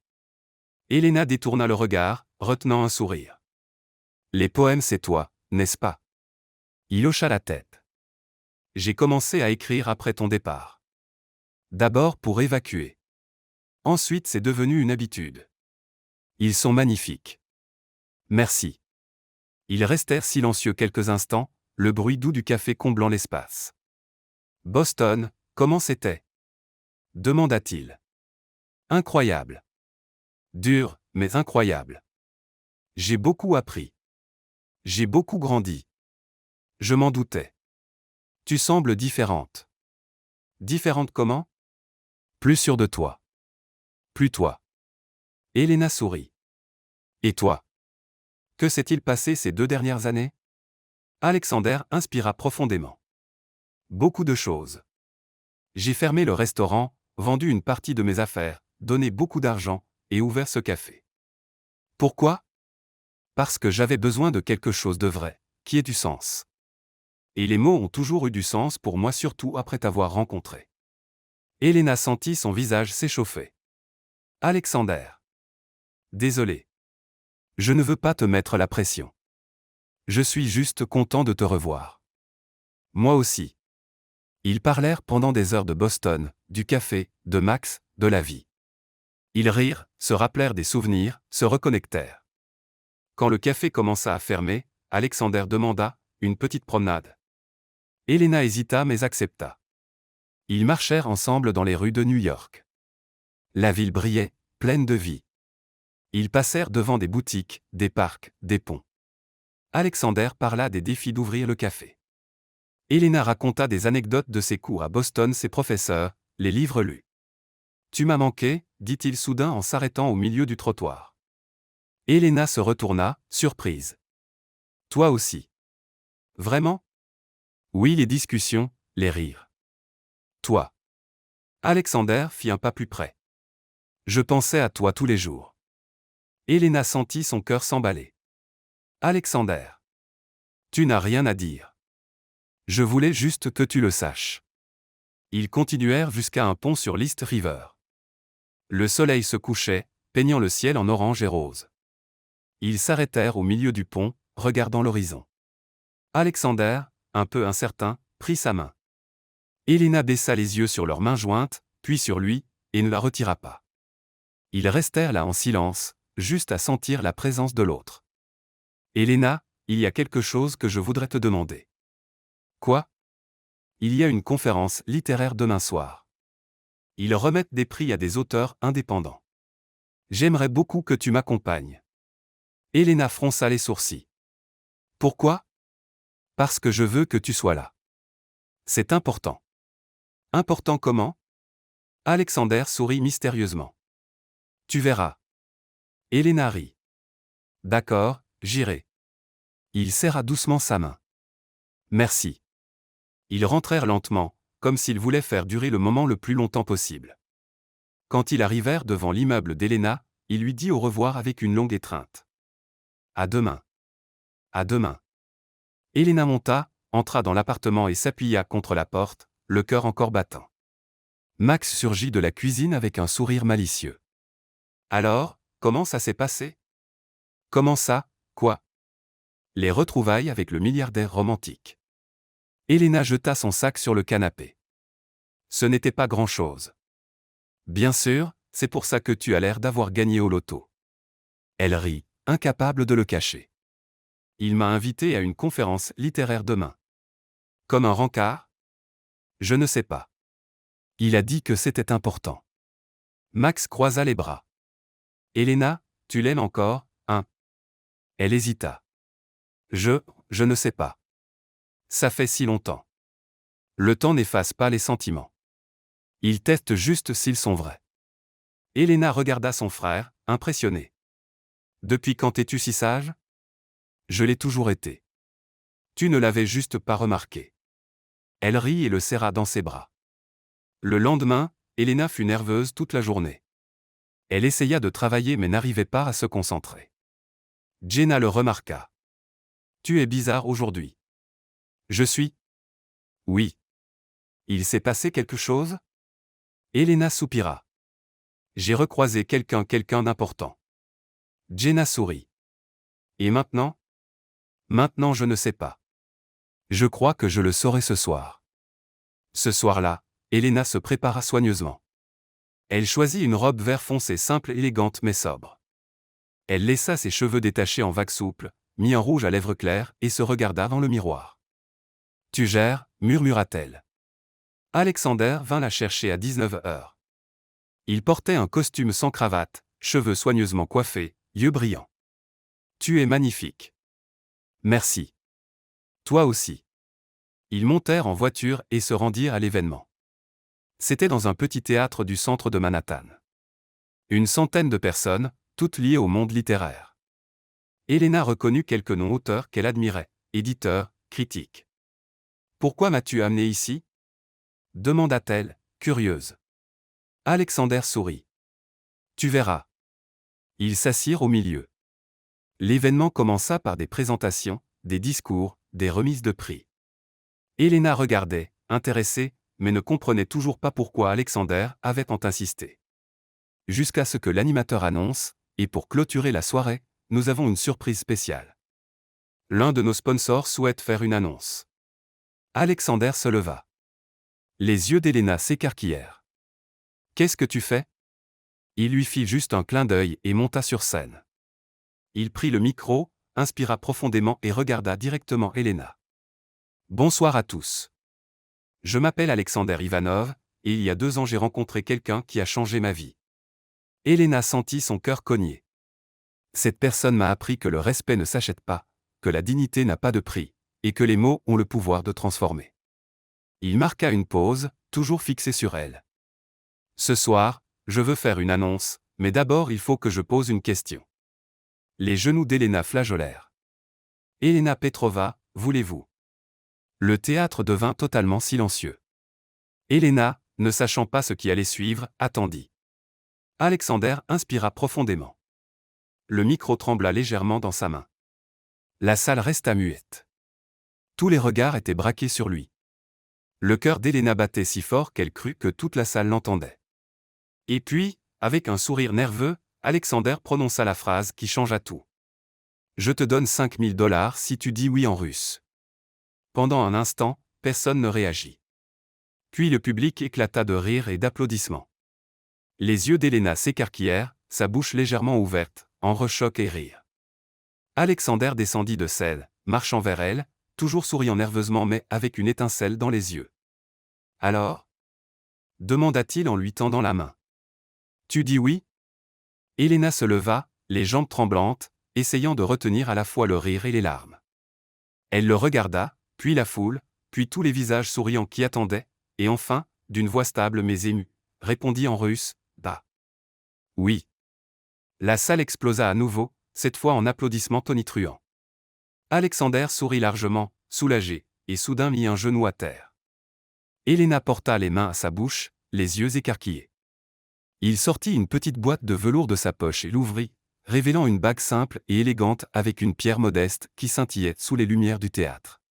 Elena détourna le regard, retenant un sourire. « Les poèmes c'est toi, n'est-ce pas ? » Il hocha la tête. « J'ai commencé à écrire après ton départ. D'abord pour évacuer. Ensuite c'est devenu une habitude. Ils sont magnifiques. » « Merci. » Ils restèrent silencieux quelques instants, le bruit doux du café comblant l'espace. « Boston, comment c'était ? » demanda-t-il. « Incroyable. Dur, mais incroyable. J'ai beaucoup appris. J'ai beaucoup grandi. Je m'en doutais. Tu sembles différente. » « Différente comment ? » ? « Plus sûre de toi. Plus toi. » Elena sourit. « Et toi ? Que s'est-il passé ces 2 dernières années ? » Alexander inspira profondément. « Beaucoup de choses. J'ai fermé le restaurant, vendu une partie de mes affaires, donné beaucoup d'argent, et ouvert ce café. Pourquoi ? Parce que j'avais besoin de quelque chose de vrai, qui ait du sens. Et les mots ont toujours eu du sens pour moi, surtout après t'avoir rencontré. » Elena sentit son visage s'échauffer. « Alexander. Désolé. Je ne veux pas te mettre la pression. Je suis juste content de te revoir. » « Moi aussi. » Ils parlèrent pendant des heures de Boston, du café, de Max, de la vie. Ils rirent, se rappelèrent des souvenirs, se reconnectèrent. Quand le café commença à fermer, Alexander demanda « Une petite promenade ?» Elena hésita mais accepta. Ils marchèrent ensemble dans les rues de New York. La ville brillait, pleine de vie. Ils passèrent devant des boutiques, des parcs, des ponts. Alexander parla des défis d'ouvrir le café. Elena raconta des anecdotes de ses cours à Boston, ses professeurs, les livres lus. « Tu m'as manqué » dit-il soudain en s'arrêtant au milieu du trottoir. Elena se retourna, surprise. « Toi aussi. »« Vraiment ? » ?»« Oui, les discussions, les rires. »« Toi. » Alexander fit un pas plus près. « Je pensais à toi tous les jours. » Elena sentit son cœur s'emballer. « Alexander. Tu n'as rien à dire. Je voulais juste que tu le saches. » Ils continuèrent jusqu'à un pont sur l'East River. Le soleil se couchait, peignant le ciel en orange et rose. Ils s'arrêtèrent au milieu du pont, regardant l'horizon. Alexander, un peu incertain, prit sa main. Elena baissa les yeux sur leurs mains jointes, puis sur lui, et ne la retira pas. Ils restèrent là en silence, juste à sentir la présence de l'autre. « Elena, il y a quelque chose que je voudrais te demander. »« Quoi ? » ?»« Il y a une conférence littéraire demain soir. Ils remettent des prix à des auteurs indépendants. J'aimerais beaucoup que tu m'accompagnes. » Elena fronça les sourcils. « Pourquoi ? » ?»« Parce que je veux que tu sois là. C'est important. »« Important comment ? » Alexander sourit mystérieusement. « Tu verras. » Elena rit. « D'accord, j'irai. » Il serra doucement sa main. « Merci. » Ils rentrèrent lentement, comme s'ils voulaient faire durer le moment le plus longtemps possible. Quand ils arrivèrent devant l'immeuble d'Elena, il lui dit au revoir avec une longue étreinte. « À demain. »« À demain. » Elena monta, entra dans l'appartement et s'appuya contre la porte, le cœur encore battant. Max surgit de la cuisine avec un sourire malicieux. « Alors, comment ça s'est passé ? » ?»« Comment ça, quoi ? » ?»« Les retrouvailles avec le milliardaire romantique. » Elena jeta son sac sur le canapé. « Ce n'était pas grand-chose. »« Bien sûr, c'est pour ça que tu as l'air d'avoir gagné au loto. » Elle rit, incapable de le cacher. « Il m'a invité à une conférence littéraire demain. » « Comme un rencard ? » « Je ne sais pas. » Il a dit que c'était important. Max croisa les bras. Elena, tu l'aimes encore, hein? Elle hésita. Je ne sais pas. Ça fait si longtemps. Le temps n'efface pas les sentiments. Il teste juste s'ils sont vrais. Elena regarda son frère, impressionnée. Depuis quand es-tu si sage? Je l'ai toujours été. Tu ne l'avais juste pas remarqué. Elle rit et le serra dans ses bras. Le lendemain, Elena fut nerveuse toute la journée. Elle essaya de travailler mais n'arrivait pas à se concentrer. Jenna le remarqua. Tu es bizarre aujourd'hui. Je suis? Oui. Il s'est passé quelque chose? Elena soupira. J'ai recroisé quelqu'un d'important. Jenna sourit. Et maintenant? Maintenant je ne sais pas. Je crois que je le saurai ce soir. Ce soir-là, Elena se prépara soigneusement. Elle choisit une robe vert foncé simple, élégante mais sobre. Elle laissa ses cheveux détachés en vagues souples, mit un rouge à lèvres claires et se regarda dans le miroir. Tu gères, murmura-t-elle. Alexander vint la chercher à 19h. Il portait un costume sans cravate, cheveux soigneusement coiffés, yeux brillants. Tu es magnifique. Merci. Toi aussi. Ils montèrent en voiture et se rendirent à l'événement. C'était dans un petit théâtre du centre de Manhattan. Une centaine de personnes, toutes liées au monde littéraire. Elena reconnut quelques noms d'auteurs qu'elle admirait, éditeurs, critiques. Pourquoi m'as-tu amené ici? Demanda-t-elle, curieuse. Alexander sourit. Tu verras. Ils s'assirent au milieu. L'événement commença par des présentations, des discours, des remises de prix. Elena regardait, intéressée, mais ne comprenait toujours pas pourquoi Alexander avait tant insisté. Jusqu'à ce que l'animateur annonce, et pour clôturer la soirée, nous avons une surprise spéciale. L'un de nos sponsors souhaite faire une annonce. Alexander se leva. Les yeux d'Elena s'écarquillèrent. Qu'est-ce que tu fais? Il lui fit juste un clin d'œil et monta sur scène. Il prit le micro, inspira profondément et regarda directement Elena. Bonsoir à tous. Je m'appelle Alexander Ivanov, et il y a 2 ans j'ai rencontré quelqu'un qui a changé ma vie. Elena sentit son cœur cogner. Cette personne m'a appris que le respect ne s'achète pas, que la dignité n'a pas de prix, et que les mots ont le pouvoir de transformer. Il marqua une pause, toujours fixé sur elle. Ce soir, je veux faire une annonce, mais d'abord il faut que je pose une question. Les genoux d'Elena flageolèrent. Elena Petrova, voulez-vous? Le théâtre devint totalement silencieux. Elena, ne sachant pas ce qui allait suivre, attendit. Alexander inspira profondément. Le micro trembla légèrement dans sa main. La salle resta muette. Tous les regards étaient braqués sur lui. Le cœur d'Elena battait si fort qu'elle crut que toute la salle l'entendait. Et puis, avec un sourire nerveux, Alexander prononça la phrase qui changea tout. Je te donne $5000 si tu dis oui en russe. Pendant un instant, personne ne réagit. Puis le public éclata de rire et d'applaudissements. Les yeux d'Elena s'écarquillèrent, sa bouche légèrement ouverte, entre choc et rire. Alexander descendit de scène, marchant vers elle, toujours souriant nerveusement mais avec une étincelle dans les yeux. Alors? Demanda-t-il en lui tendant la main. Tu dis oui? Elena se leva, les jambes tremblantes, essayant de retenir à la fois le rire et les larmes. Elle le regarda, puis la foule, puis tous les visages souriants qui attendaient, et enfin, d'une voix stable mais émue, répondit en russe, bah. Oui. La salle explosa à nouveau, cette fois en applaudissements tonitruants. Alexander sourit largement, soulagé, et soudain mit un genou à terre. Elena porta les mains à sa bouche, les yeux écarquillés. Il sortit une petite boîte de velours de sa poche et l'ouvrit, révélant une bague simple et élégante avec une pierre modeste qui scintillait sous les lumières du théâtre.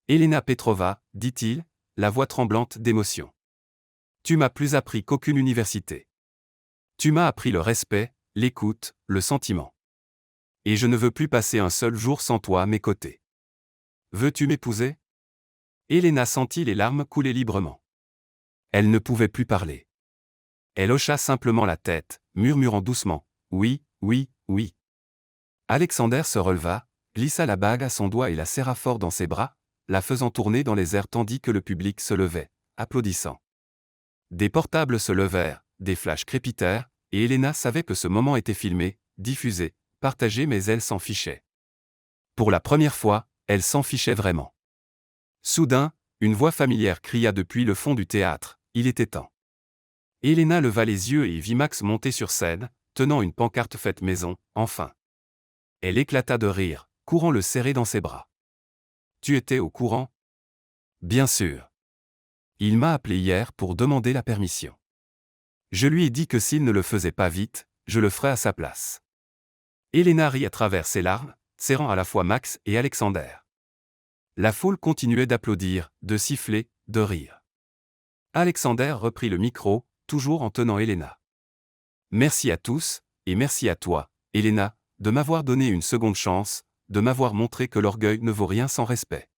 Elena Petrova, dit-il, la voix tremblante d'émotion. Tu m'as plus appris qu'aucune université. Tu m'as appris le respect, l'écoute, le sentiment. Et je ne veux plus passer un seul jour sans toi à mes côtés. Veux-tu m'épouser? Elena sentit les larmes couler librement. Elle ne pouvait plus parler. Elle hocha simplement la tête, murmurant doucement, « Oui, oui, oui. » Alexander se releva, glissa la bague à son doigt et la serra fort dans ses bras, la faisant tourner dans les airs tandis que le public se levait, applaudissant. Des portables se levèrent, des flashs crépitèrent, et Elena savait que ce moment était filmé, diffusé, partagé, mais elle s'en fichait. Pour la première fois, elle s'en fichait vraiment. Soudain, une voix familière cria depuis le fond du théâtre, « Il était temps !» Elena leva les yeux et vit Max monter sur scène, tenant une pancarte faite maison, enfin. Elle éclata de rire, courant le serrer dans ses bras. « Tu étais au courant ?» ?»« Bien sûr. Il m'a appelé hier pour demander la permission. Je lui ai dit que s'il ne le faisait pas vite, je le ferais à sa place. » Elena rit à travers ses larmes, serrant à la fois Max et Alexander. La foule continuait d'applaudir, de siffler, de rire. Alexander reprit le micro, toujours en tenant Elena. « Merci à tous, et merci à toi, Elena, de m'avoir donné une seconde chance, de m'avoir montré que l'orgueil ne vaut rien sans respect. »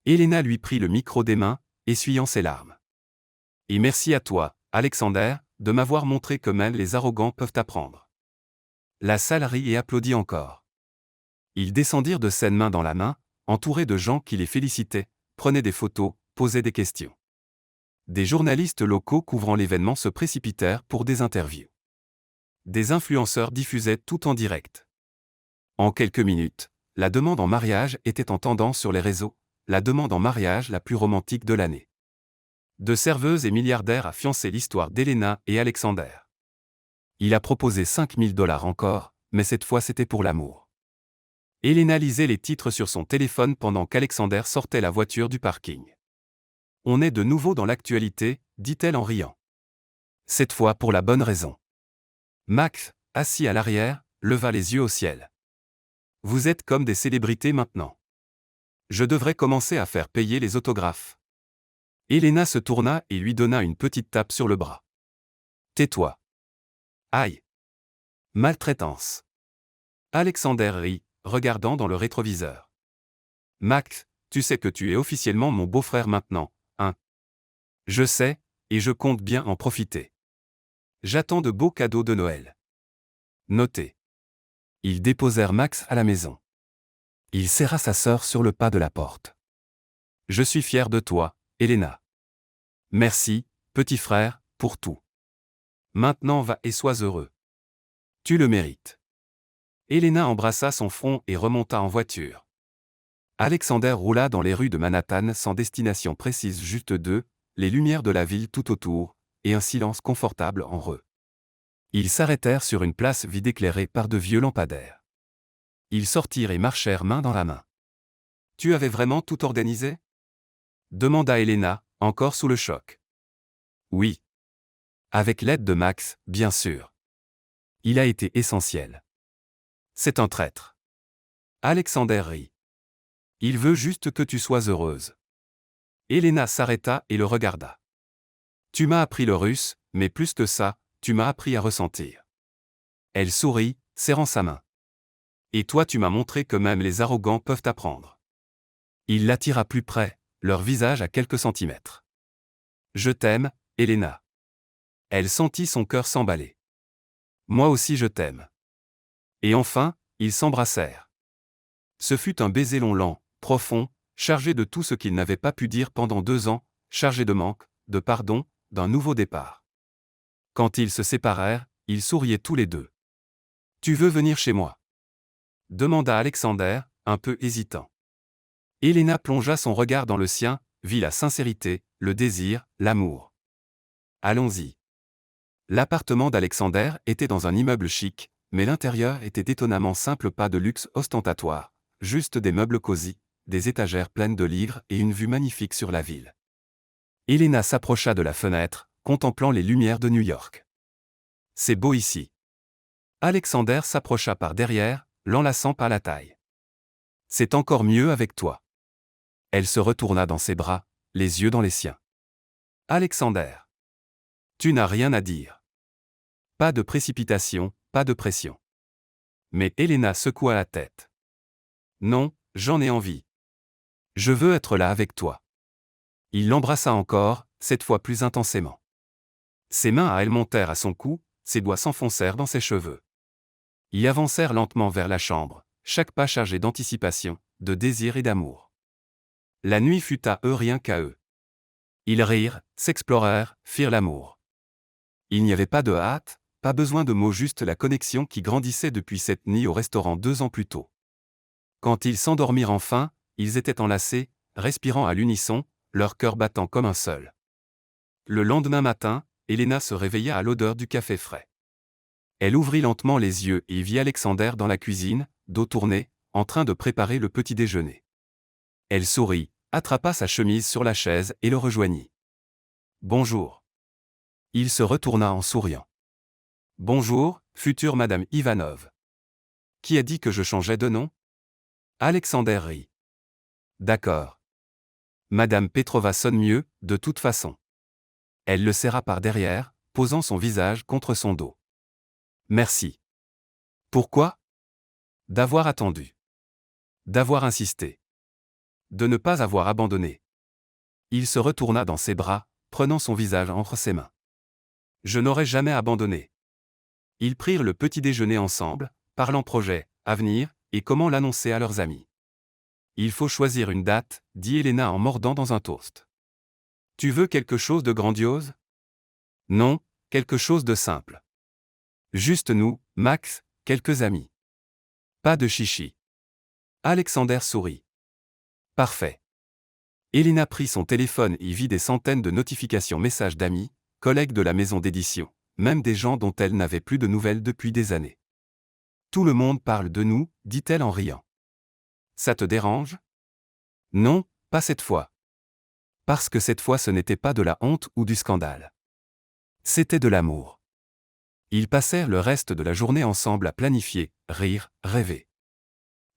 Elena lui prit le micro des mains, essuyant ses larmes. « Et merci à toi, Alexander, de m'avoir montré que même les arrogants peuvent apprendre. » La salle rit et applaudit encore. Ils descendirent de scène main dans la main, entourés de gens qui les félicitaient, prenaient des photos, posaient des questions. Des journalistes locaux couvrant l'événement se précipitèrent pour des interviews. Des influenceurs diffusaient tout en direct. En quelques minutes, la demande en mariage était en tendance sur les réseaux, la demande en mariage la plus romantique de l'année. De serveuse et milliardaire à fiancer l'histoire d'Elena et Alexander. Il a proposé 5 000 $ encore, mais cette fois c'était pour l'amour. Elena lisait les titres sur son téléphone pendant qu'Alexander sortait la voiture du parking. « On est de nouveau dans l'actualité, » dit-elle en riant. Cette fois pour la bonne raison. Max, assis à l'arrière, leva les yeux au ciel. « Vous êtes comme des célébrités maintenant. Je devrais commencer à faire payer les autographes. » Elena se tourna et lui donna une petite tape sur le bras. « Tais-toi. » Aïe. Maltraitance. Alexander rit, regardant dans le rétroviseur. « Max, tu sais que tu es officiellement mon beau-frère maintenant, hein? » « Je sais, et je compte bien en profiter. J'attends de beaux cadeaux de Noël. » Notez. Ils déposèrent Max à la maison. Il serra sa sœur sur le pas de la porte. « Je suis fier de toi, Elena. Merci, petit frère, pour tout. Maintenant va et sois heureux. Tu le mérites. » Elena embrassa son front et remonta en voiture. Alexander roula dans les rues de Manhattan sans destination précise, juste les lumières de la ville tout autour, et un silence confortable en eux. Ils s'arrêtèrent sur une place vide éclairée par de vieux lampadaires. Ils sortirent et marchèrent main dans la main. « Tu avais vraiment tout organisé ?» demanda Elena, encore sous le choc. « Oui. Avec l'aide de Max, bien sûr. Il a été essentiel. C'est un traître. » Alexander rit. « Il veut juste que tu sois heureuse. » Elena s'arrêta et le regarda. « Tu m'as appris le russe, mais plus que ça, tu m'as appris à ressentir. » Elle sourit, serrant sa main. « Et toi tu m'as montré que même les arrogants peuvent apprendre. » Il l'attira plus près, leur visage à quelques centimètres. « Je t'aime, Elena. » Elle sentit son cœur s'emballer. « Moi aussi je t'aime. » Et enfin, ils s'embrassèrent. Ce fut un baiser long, lent, profond, chargé de tout ce qu'ils n'avaient pas pu dire pendant 2 ans, chargé de manque, de pardon, d'un nouveau départ. Quand ils se séparèrent, ils souriaient tous les deux. « Tu veux venir chez moi ?» demanda Alexander, un peu hésitant. Elena plongea son regard dans le sien, vit la sincérité, le désir, l'amour. « Allons-y. » L'appartement d'Alexander était dans un immeuble chic, mais l'intérieur était étonnamment simple, pas de luxe ostentatoire, juste des meubles cosy, des étagères pleines de livres et une vue magnifique sur la ville. Elena s'approcha de la fenêtre, contemplant les lumières de New York. « C'est beau ici. » Alexander s'approcha par derrière, l'enlaçant par la taille. « C'est encore mieux avec toi. » Elle se retourna dans ses bras, les yeux dans les siens. « Alexander. Tu n'as rien à dire. » Pas de précipitation, pas de pression. Mais Elena secoua la tête. « Non, j'en ai envie. Je veux être là avec toi. » Il l'embrassa encore, cette fois plus intensément. Ses mains à elle montèrent à son cou, ses doigts s'enfoncèrent dans ses cheveux. Ils avancèrent lentement vers la chambre, chaque pas chargé d'anticipation, de désir et d'amour. La nuit fut à eux rien qu'à eux. Ils rirent, s'explorèrent, firent l'amour. Il n'y avait pas de hâte, pas besoin de mots, juste la connexion qui grandissait depuis cette nuit au restaurant 2 ans plus tôt. Quand ils s'endormirent enfin, ils étaient enlacés, respirant à l'unisson, leur cœur battant comme un seul. Le lendemain matin, Elena se réveilla à l'odeur du café frais. Elle ouvrit lentement les yeux et vit Alexander dans la cuisine, dos tourné, en train de préparer le petit déjeuner. Elle sourit, attrapa sa chemise sur la chaise et le rejoignit. « Bonjour. » Il se retourna en souriant. « Bonjour, future Madame Ivanov. Qui a dit que je changeais de nom ?» Alexander rit. « D'accord. Madame Petrova sonne mieux, de toute façon. » Elle le serra par derrière, posant son visage contre son dos. « Merci. » Pourquoi ? D'avoir attendu. D'avoir insisté. De ne pas avoir abandonné. Il se retourna dans ses bras, prenant son visage entre ses mains. « Je n'aurais jamais abandonné. » Ils prirent le petit déjeuner ensemble, parlant projet, avenir, et comment l'annoncer à leurs amis. « Il faut choisir une date, » dit Elena en mordant dans un toast. « Tu veux quelque chose de grandiose ? » Non, quelque chose de simple. Juste nous, Max, quelques amis. Pas de chichi. Alexander sourit. Parfait. Elena prit son téléphone et vit des centaines de notifications messages d'amis, collègues de la maison d'édition, même des gens dont elle n'avait plus de nouvelles depuis des années. Tout le monde parle de nous, dit-elle en riant. Ça te dérange ? Non, pas cette fois. Parce que cette fois ce n'était pas de la honte ou du scandale. C'était de l'amour. Ils passèrent le reste de la journée ensemble à planifier, rire, rêver.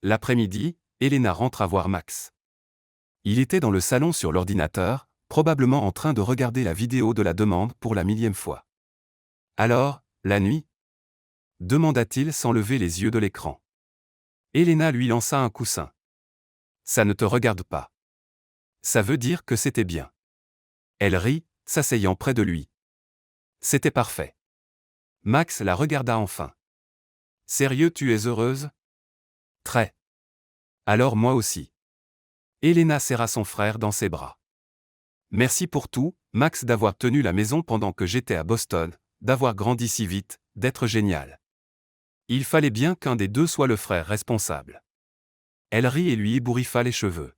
L'après-midi, Elena rentra voir Max. Il était dans le salon sur l'ordinateur, probablement en train de regarder la vidéo de la demande pour la 1000e fois. Alors, la nuit ? Demanda-t-il sans lever les yeux de l'écran. Elena lui lança un coussin. Ça ne te regarde pas. Ça veut dire que c'était bien. Elle rit, s'asseyant près de lui. C'était parfait. Max la regarda enfin. Sérieux, tu es heureuse ? Très. Alors moi aussi. Elena serra son frère dans ses bras. Merci pour tout, Max, d'avoir tenu la maison pendant que j'étais à Boston, d'avoir grandi si vite, d'être génial. Il fallait bien qu'un des deux soit le frère responsable. Elle rit et lui ébouriffa les cheveux.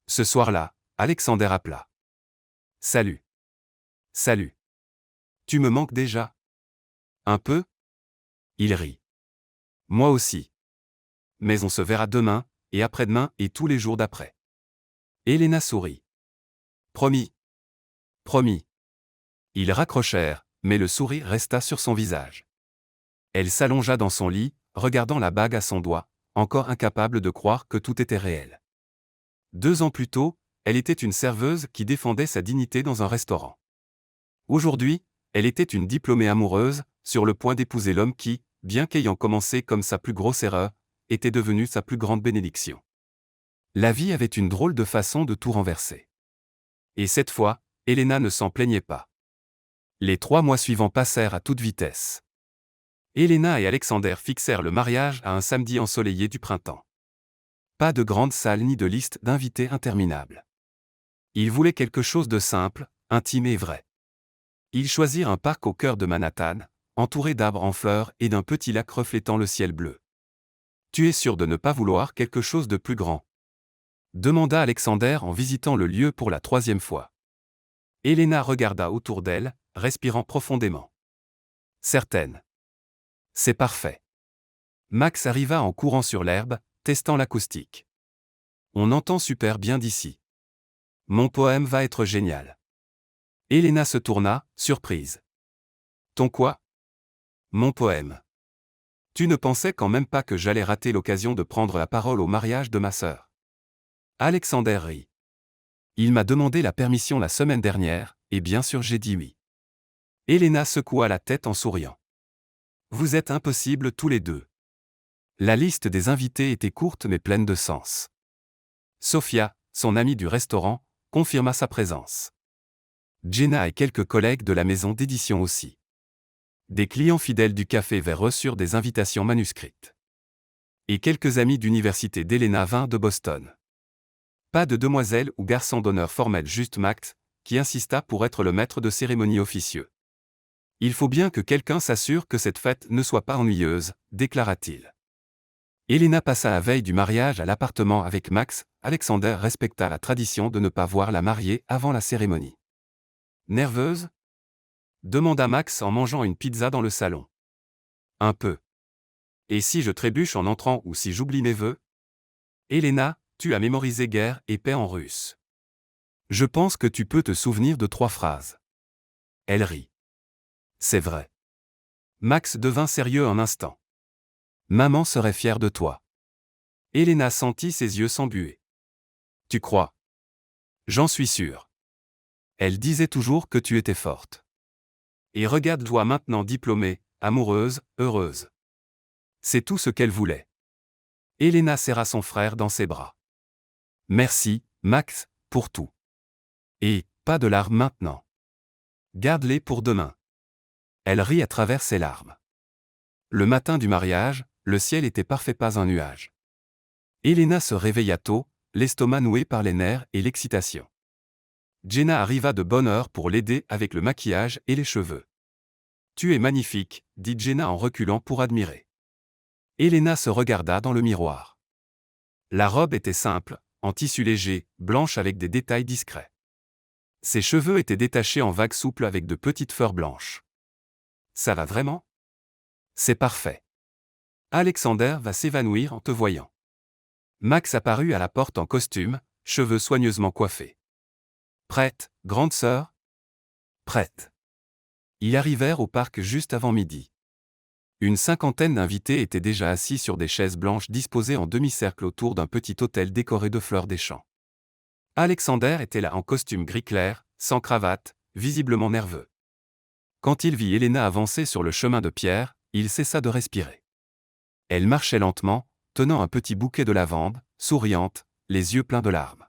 Ce soir-là, Alexander appela. Salut. Salut. Tu me manques déjà ? Un peu ? Il rit. Moi aussi. Mais on se verra demain, et après-demain et tous les jours d'après. Elena sourit. Promis. Promis. Ils raccrochèrent, mais le sourire resta sur son visage. Elle s'allongea dans son lit, regardant la bague à son doigt, encore incapable de croire que tout était réel. 2 ans plus tôt, elle était une serveuse qui défendait sa dignité dans un restaurant. Aujourd'hui, elle était une diplômée amoureuse, sur le point d'épouser l'homme qui, bien qu'ayant commencé comme sa plus grosse erreur, était devenu sa plus grande bénédiction. La vie avait une drôle de façon de tout renverser. Et cette fois, Elena ne s'en plaignait pas. Les 3 mois suivants passèrent à toute vitesse. Elena et Alexander fixèrent le mariage à un samedi ensoleillé du printemps. Pas de grande salle ni de liste d'invités interminable. Ils voulaient quelque chose de simple, intime et vrai. Ils choisirent un parc au cœur de Manhattan, entouré d'arbres en fleurs et d'un petit lac reflétant le ciel bleu. « Tu es sûr de ne pas vouloir quelque chose de plus grand ? » demanda Alexander en visitant le lieu pour la 3e fois. Elena regarda autour d'elle, respirant profondément. Certaine. C'est parfait. Max arriva en courant sur l'herbe, testant l'acoustique. On entend super bien d'ici. Mon poème va être génial. Elena se tourna, surprise. Ton quoi ? Mon poème. Tu ne pensais quand même pas que j'allais rater l'occasion de prendre la parole au mariage de ma sœur. Alexander rit. Il m'a demandé la permission la semaine dernière, et bien sûr j'ai dit oui. Elena secoua la tête en souriant. Vous êtes impossibles tous les deux. La liste des invités était courte mais pleine de sens. Sofia, son amie du restaurant, confirma sa présence. Jenna et quelques collègues de la maison d'édition aussi. Des clients fidèles du café Vert reçurent des invitations manuscrites. Et quelques amis d'université d'Elena vinrent de Boston. Pas de demoiselles ou garçons d'honneur formels, juste Max, qui insista pour être le maître de cérémonie officieux. Il faut bien que quelqu'un s'assure que cette fête ne soit pas ennuyeuse, déclara-t-il. Elena passa la veille du mariage à l'appartement avec Max. Alexander respecta la tradition de ne pas voir la mariée avant la cérémonie. Nerveuse ? Demanda Max en mangeant une pizza dans le salon. Un peu. Et si je trébuche en entrant ou si j'oublie mes vœux ? Elena, tu as mémorisé guerre et paix en russe. Je pense que tu peux te souvenir de 3 phrases. Elle rit. C'est vrai. Max devint sérieux un instant. Maman serait fière de toi. Elena sentit ses yeux s'embuer. Tu crois ? J'en suis sûr. Elle disait toujours que tu étais forte. Et regarde-toi maintenant diplômée, amoureuse, heureuse. C'est tout ce qu'elle voulait. Elena serra son frère dans ses bras. Merci, Max, pour tout. Et, pas de larmes maintenant. Garde-les pour demain. Elle rit à travers ses larmes. Le matin du mariage, le ciel était parfait, pas un nuage. Elena se réveilla tôt, l'estomac noué par les nerfs et l'excitation. Jenna arriva de bonne heure pour l'aider avec le maquillage et les cheveux. Tu es magnifique, dit Jenna en reculant pour admirer. Elena se regarda dans le miroir. La robe était simple, en tissu léger, blanche avec des détails discrets. Ses cheveux étaient détachés en vagues souples avec de petites fleurs blanches. Ça va vraiment ? C'est parfait. Alexander va s'évanouir en te voyant. Max apparut à la porte en costume, cheveux soigneusement coiffés. Prête, grande sœur ? Prête. Ils arrivèrent au parc juste avant midi. Une 50aine d'invités étaient déjà assis sur des chaises blanches disposées en demi-cercle autour d'un petit autel décoré de fleurs des champs. Alexander était là en costume gris clair, sans cravate, visiblement nerveux. Quand il vit Elena avancer sur le chemin de pierre, il cessa de respirer. Elle marchait lentement, tenant un petit bouquet de lavande, souriante, les yeux pleins de larmes.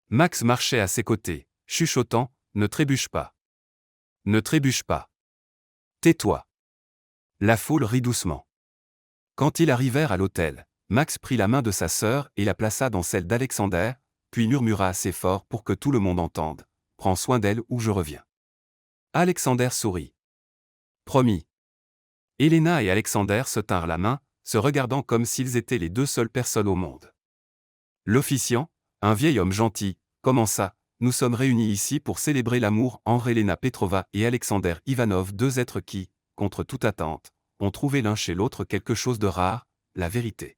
Max marchait à ses côtés, chuchotant, « Ne trébuche pas. Ne trébuche pas. Tais-toi. » La foule rit doucement. Quand ils arrivèrent à l'hôtel, Max prit la main de sa sœur et la plaça dans celle d'Alexander, puis murmura assez fort pour que tout le monde entende, « Prends soin d'elle ou je reviens. » Alexander sourit. Promis. Elena et Alexander se tinrent la main, se regardant comme s'ils étaient les 2 seules personnes au monde. L'officiant, un vieil homme gentil, commença, « Nous sommes réunis ici pour célébrer l'amour entre Elena Petrova et Alexander Ivanov, 2 êtres qui, contre toute attente, ont trouvé l'un chez l'autre quelque chose de rare, la vérité. »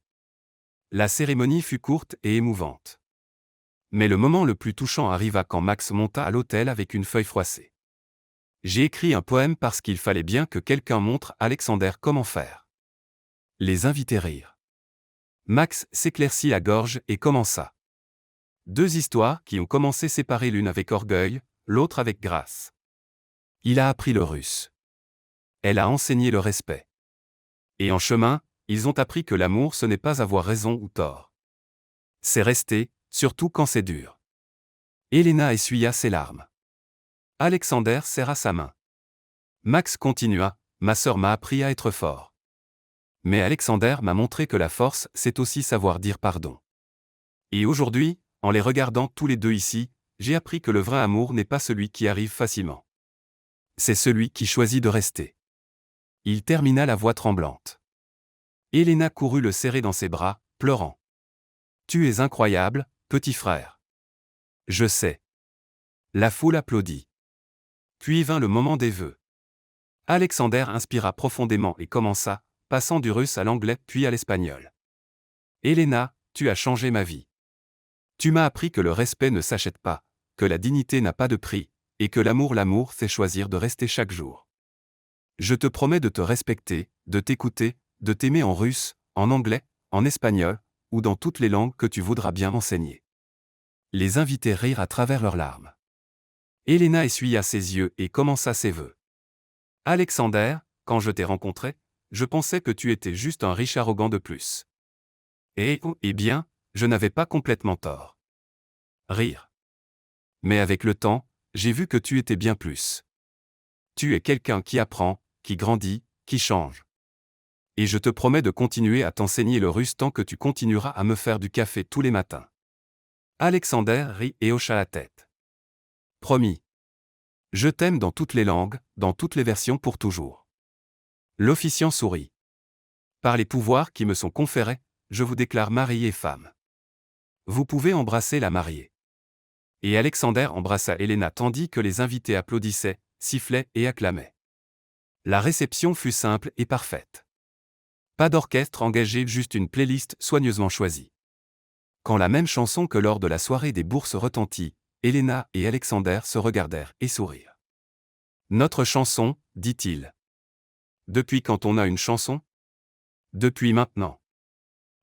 La cérémonie fut courte et émouvante. Mais le moment le plus touchant arriva quand Max monta à l'autel avec une feuille froissée. J'ai écrit un poème parce qu'il fallait bien que quelqu'un montre à Alexander comment faire. Les invités rirent. Max s'éclaircit la gorge et commença. 2 histoires qui ont commencé séparées, l'une avec orgueil, l'autre avec grâce. Il a appris le russe. Elle a enseigné le respect. Et en chemin, ils ont appris que l'amour ce n'est pas avoir raison ou tort. C'est rester, surtout quand c'est dur. Elena essuya ses larmes. Alexander serra sa main. Max continua, « Ma sœur m'a appris à être fort. Mais Alexander m'a montré que la force, c'est aussi savoir dire pardon. Et aujourd'hui, en les regardant tous les 2 ici, j'ai appris que le vrai amour n'est pas celui qui arrive facilement. C'est celui qui choisit de rester. » Il termina la voix tremblante. Elena courut le serrer dans ses bras, pleurant. « Tu es incroyable, petit frère. » « Je sais. » La foule applaudit. Puis vint le moment des vœux. Alexander inspira profondément et commença, passant du russe à l'anglais puis à l'espagnol. « Elena, tu as changé ma vie. Tu m'as appris que le respect ne s'achète pas, que la dignité n'a pas de prix, et que l'amour c'est choisir de rester chaque jour. Je te promets de te respecter, de t'écouter, de t'aimer en russe, en anglais, en espagnol, ou dans toutes les langues que tu voudras bien m'enseigner. » Les invités rirent à travers leurs larmes. Elena essuya ses yeux et commença ses vœux. « Alexander, quand je t'ai rencontré, je pensais que tu étais juste un riche arrogant de plus. Et, eh bien, je n'avais pas complètement tort. » Rire. Mais avec le temps, j'ai vu que tu étais bien plus. Tu es quelqu'un qui apprend, qui grandit, qui change. Et je te promets de continuer à t'enseigner le russe tant que tu continueras à me faire du café tous les matins. Alexander rit et hocha la tête. Promis. Je t'aime dans toutes les langues, dans toutes les versions pour toujours. L'officiant sourit. Par les pouvoirs qui me sont conférés, je vous déclare mari et femme. Vous pouvez embrasser la mariée. Et Alexander embrassa Helena tandis que les invités applaudissaient, sifflaient et acclamaient. La réception fut simple et parfaite. Pas d'orchestre engagé, juste une playlist soigneusement choisie. Quand la même chanson que lors de la soirée des bourses retentit, Helena et Alexander se regardèrent et sourirent. Notre chanson, dit-il. Depuis quand on a une chanson? Depuis maintenant.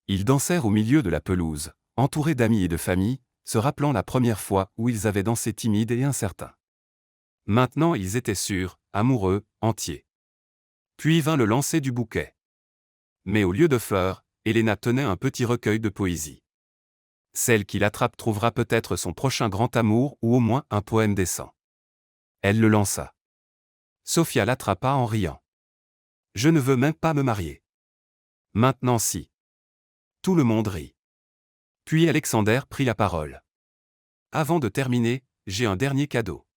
Ils dansèrent au milieu de la pelouse, entourés d'amis et de famille, se rappelant la première fois où ils avaient dansé timides et incertains. Maintenant ils étaient sûrs, amoureux, entiers. Puis vint le lancer du bouquet. Mais au lieu de fleurs, Helena tenait un petit recueil de poésie. Celle qui l'attrape trouvera peut-être son prochain grand amour ou au moins un poème décent. Elle le lança. Sophia l'attrapa en riant. Je ne veux même pas me marier. Maintenant si. Tout le monde rit. Puis Alexander prit la parole. Avant de terminer, j'ai un dernier cadeau.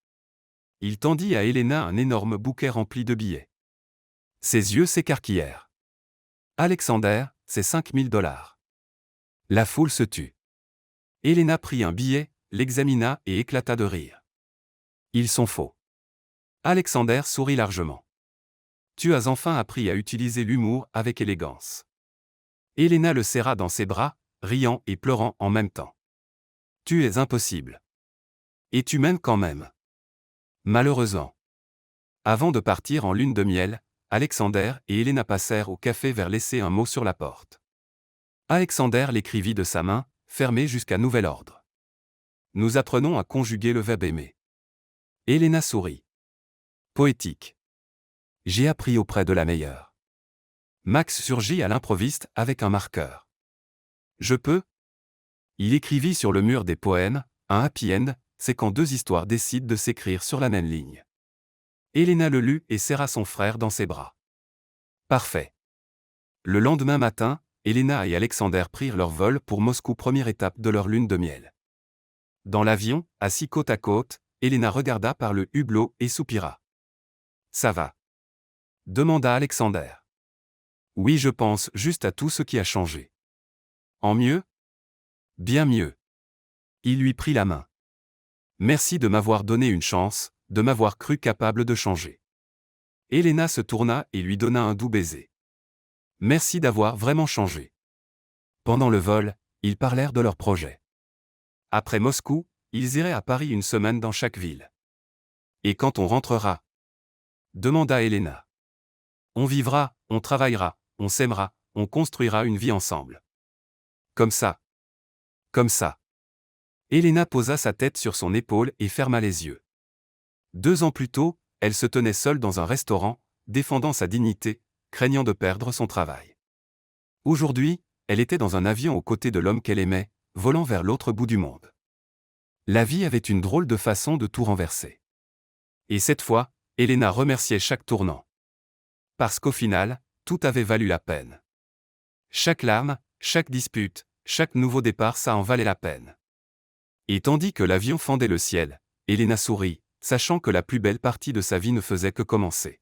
Il tendit à Helena un énorme bouquet rempli de billets. Ses yeux s'écarquillèrent. Alexander, c'est $5000. La foule se tut. Helena prit un billet, l'examina et éclata de rire. Ils sont faux. Alexander sourit largement. Tu as enfin appris à utiliser l'humour avec élégance. Helena le serra dans ses bras, riant et pleurant en même temps. Tu es impossible. Et tu m'aimes quand même. Malheureusement. Avant de partir en lune de miel, Alexander et Helena passèrent au café vers laisser un mot sur la porte. Alexander l'écrivit de sa main, fermée jusqu'à nouvel ordre. Nous apprenons à conjuguer le verbe aimer. Helena sourit. Poétique. J'ai appris auprès de la meilleure. Max surgit à l'improviste avec un marqueur. Je peux? Il écrivit sur le mur des poèmes, un happy end, c'est quand deux histoires décident de s'écrire sur la même ligne. Helena le lut et serra son frère dans ses bras. Parfait. Le lendemain matin, Helena et Alexander prirent leur vol pour Moscou, première étape de leur lune de miel. Dans l'avion, assis côte à côte, Helena regarda par le hublot et soupira. Ça va? Demanda Alexander. Oui, je pense juste à tout ce qui a changé. En mieux? Bien mieux. Il lui prit la main. Merci de m'avoir donné une chance, de m'avoir cru capable de changer. Helena se tourna et lui donna un doux baiser. Merci d'avoir vraiment changé. Pendant le vol, ils parlèrent de leur projet. Après Moscou, ils iraient à Paris une semaine dans chaque ville. Et quand on rentrera? Demanda Helena. On vivra, on travaillera, on s'aimera, on construira une vie ensemble. Comme ça. Comme ça. Helena posa sa tête sur son épaule et ferma les yeux. 2 ans plus tôt, elle se tenait seule dans un restaurant, défendant sa dignité, craignant de perdre son travail. Aujourd'hui, elle était dans un avion aux côtés de l'homme qu'elle aimait, volant vers l'autre bout du monde. La vie avait une drôle de façon de tout renverser. Et cette fois, Helena remerciait chaque tournant. Parce qu'au final, tout avait valu la peine. Chaque larme, chaque dispute, chaque nouveau départ, ça en valait la peine. Et tandis que l'avion fendait le ciel, Helena sourit, sachant que la plus belle partie de sa vie ne faisait que commencer.